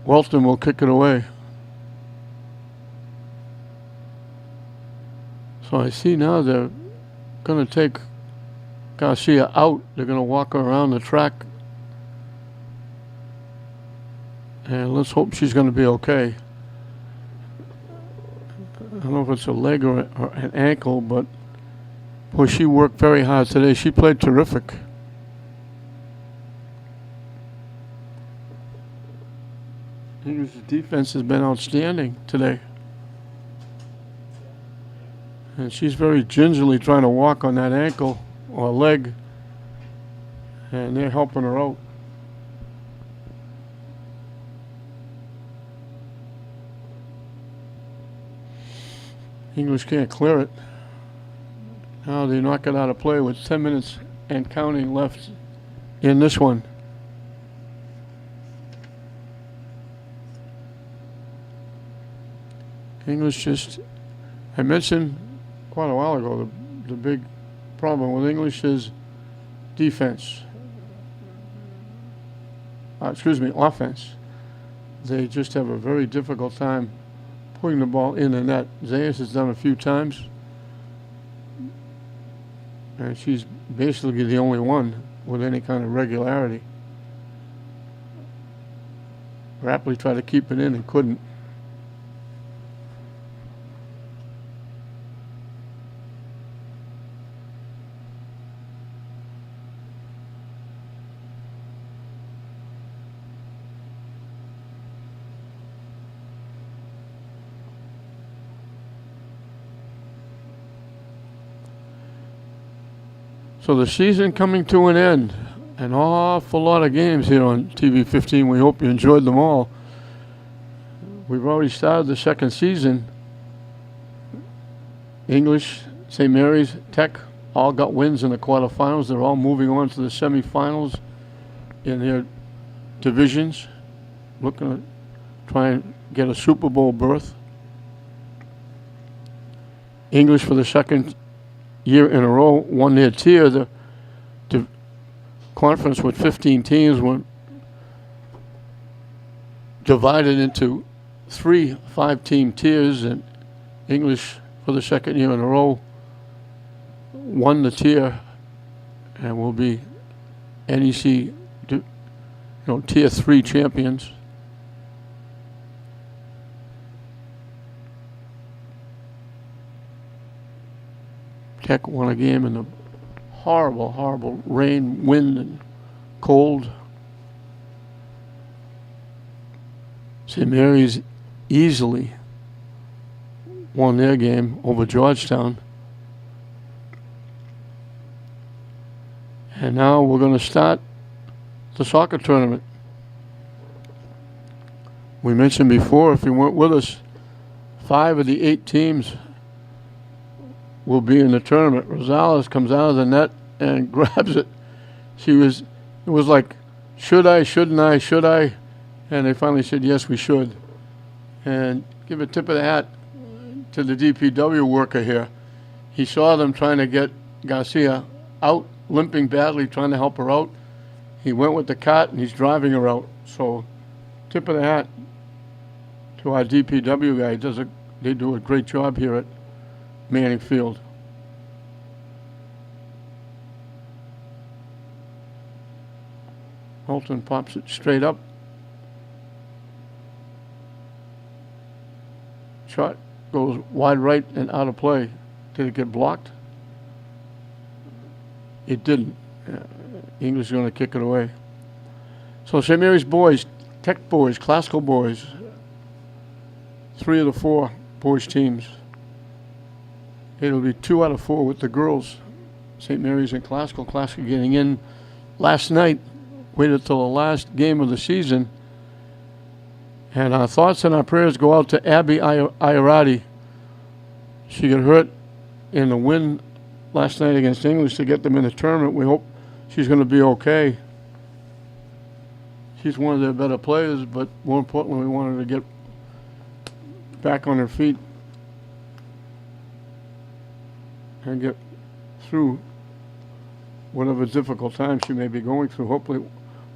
Welton will kick it away. So I see now they're going to take Garcia out. They're going to walk her around the track. And let's hope she's going to be okay. I don't know if it's a leg or an ankle, but boy, she worked very hard today. She played terrific. English's defense has been outstanding today. And she's very gingerly trying to walk on that ankle or leg, and they're helping her out. English can't clear it. Now they knock it out of play with 10 minutes and counting left in this one. English just, I mentioned quite a while ago, the big problem with English is defense. Offense. They just have a very difficult time putting the ball in the net. Zayas has done a few times, and she's basically the only one with any kind of regularity. Rapley tried to keep it in and couldn't. So the season coming to an end. An awful lot of games here on TV 15. We hope you enjoyed them all. We've already started the second season. English, St. Mary's, Tech all got wins in the quarterfinals. They're all moving on to the semifinals in their divisions, looking to try and get a Super Bowl berth. English, for the second year in a row, won their tier. The conference with 15 teams were divided into 3 5-team tiers, and English, for the second year in a row, won the tier and will be NEC tier 3 champions. Tech won a game in the horrible, horrible rain, wind, and cold. St. Mary's easily won their game over Georgetown. And now we're going to start the soccer tournament. We mentioned before, if you weren't with us, 5 of the 8 teams will be in the tournament. Rosales comes out of the net and grabs it. It was like, should I, shouldn't I, should I? And they finally said, yes, we should. And give a tip of the hat to the DPW worker here. He saw them trying to get Garcia out, limping badly, trying to help her out. He went with the cart and he's driving her out. So, tip of the hat to our DPW guy. They do a great job here at Manning Field. Holton pops it straight up. Shot goes wide right and out of play. Did it get blocked? It didn't. English is going to kick it away. So St. Mary's boys, Tech boys, classical boys, 3 of the 4 boys teams. It'll be 2 out of 4 with the girls. St. Mary's and classical. Classical getting in last night. Waited till the last game of the season. And our thoughts and our prayers go out to Abby Iorati. She got hurt in the win last night against English to get them in the tournament. We hope she's going to be okay. She's one of their better players, but more importantly, we want her to get back on her feet and get through whatever difficult time she may be going through. Hopefully it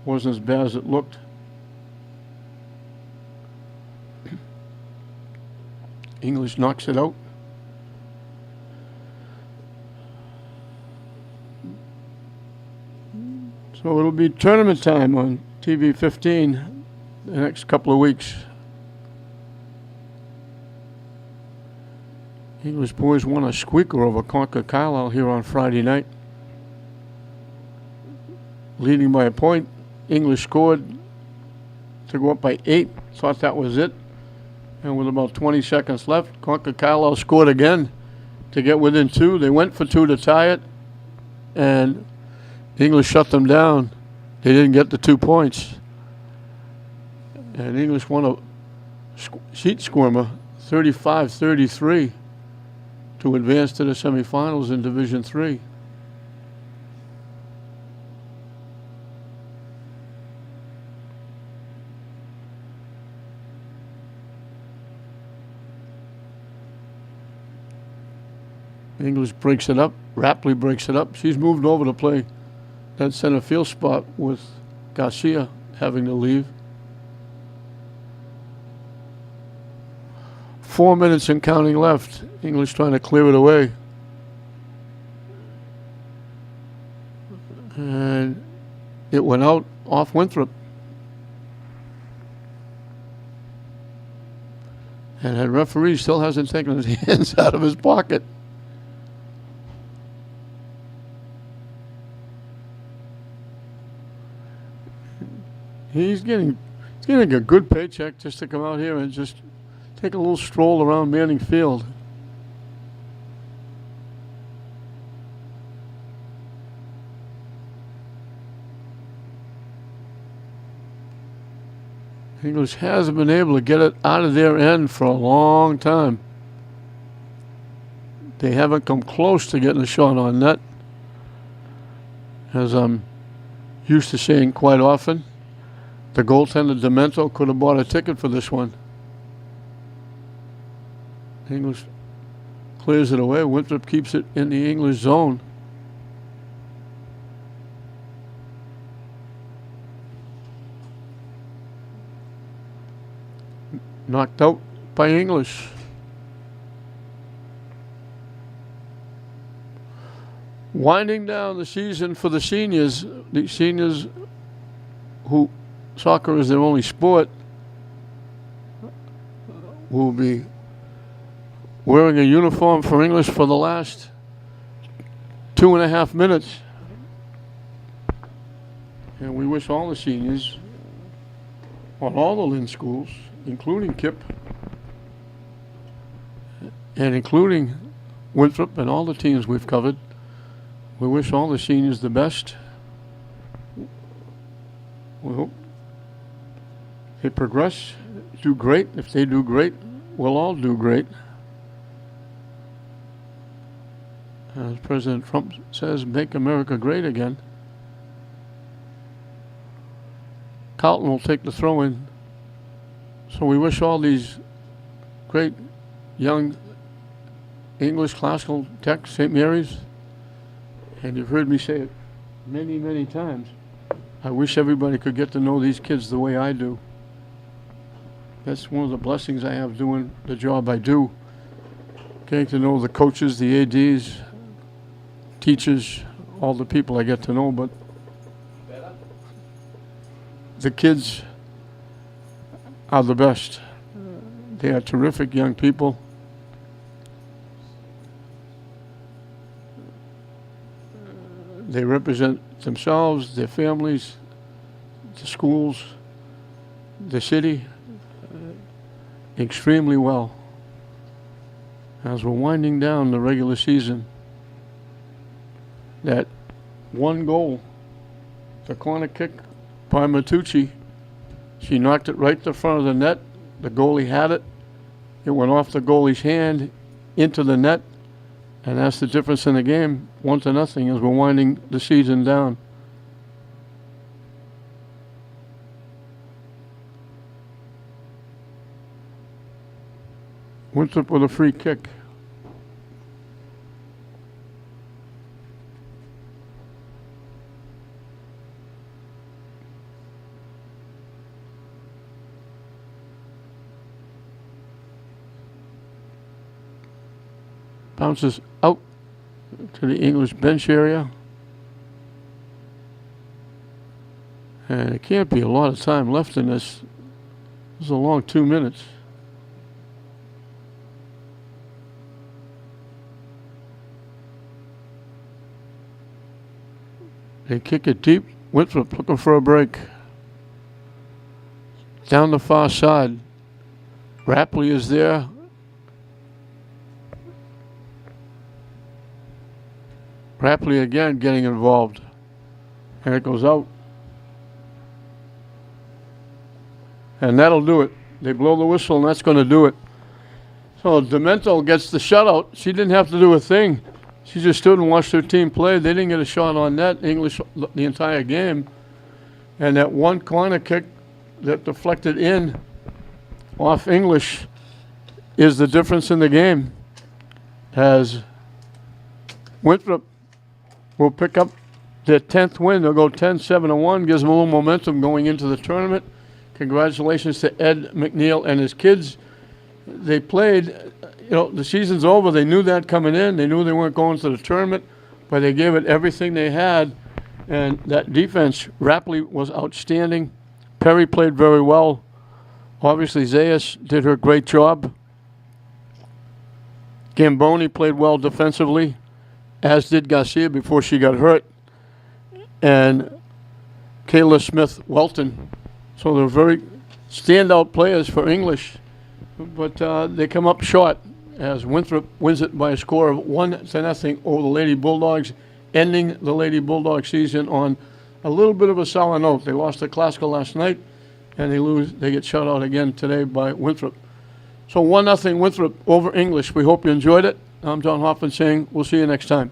wasn't as bad as it looked. English knocks it out. So it'll be tournament time on TV 15 the next couple of weeks. English boys won a squeaker over Concord Carlisle here on Friday night. Leading by a point. English scored to go up by 8. Thought that was it. And with about 20 seconds left, Concord Carlisle scored again to get within 2. They went for 2 to tie it. And English shut them down. They didn't get the 2 points. And English won a sheet squirmer, 35-33, to advance to the semifinals in Division III. English breaks it up. Rapley breaks it up. She's moved over to play that center field spot with Garcia having to leave. 4 minutes and counting left. English trying to clear it away. And it went out off Winthrop. And the referee still hasn't taken his hands out of his pocket. He's getting a good paycheck just to come out here and just take a little stroll around Manning Field. English hasn't been able to get it out of their end for a long time. They haven't come close to getting a shot on net, as I'm used to saying quite often. The goaltender, Demento, could have bought a ticket for this one. English clears it away. Winthrop keeps it in the English zone. Knocked out by English. Winding down the season for the seniors who soccer is their only sport, will be wearing a uniform for English for the last 2.5 minutes. And we wish all the seniors on all the Lynn schools, including KIP, and including Winthrop and all the teams we've covered, we wish all the seniors the best. We hope they progress, do great. If they do great, we'll all do great. As President Trump says, make America great again. Carlton will take the throw-in. So we wish all these great young English, classical, tech, St. Mary's, and you've heard me say it many, many times, I wish everybody could get to know these kids the way I do. That's one of the blessings I have doing the job I do. Getting to know the coaches, the ADs, teachers, all the people I get to know, but the kids are the best. They are terrific young people. They represent themselves, their families, the schools, the city extremely well. As we're winding down the regular season, that one goal, the corner kick by Matucci, she knocked it right to the front of the net. The goalie had it. It went off the goalie's hand into the net, and that's the difference in the game, 1-0, as we're winding the season down. Winthrop with a free kick. Bounces out to the English bench area. And it can't be a lot of time left in this. This is a long 2 minutes. They kick it deep. Winthrop looking for a break. Down the far side. Rapley is there. Rapley again getting involved. And it goes out. And that'll do it. They blow the whistle and that's going to do it. So Demento gets the shutout. She didn't have to do a thing. She just stood and watched her team play. They didn't get a shot on net, English, the entire game. And that one corner kick that deflected in off English is the difference in the game. As Winthrop will pick up their 10th win. They'll go 10-7-1, gives them a little momentum going into the tournament. Congratulations to Ed McNeil and his kids. They played, the season's over. They knew that coming in. They knew they weren't going to the tournament, but they gave it everything they had. And that defense, Rapley was outstanding. Perry played very well. Obviously, Zayas did her great job. Gamboni played well defensively, as did Garcia before she got hurt. And Kayla Smith-Welton. So they're very standout players for English. But they come up short as Winthrop wins it by a score of 1-0 over the Lady Bulldogs, ending the Lady Bulldog season on a little bit of a sour note. They lost to Classical last night, and they get shut out again today by Winthrop. So 1-0 Winthrop over English. We hope you enjoyed it. I'm John Hoffman saying we'll see you next time.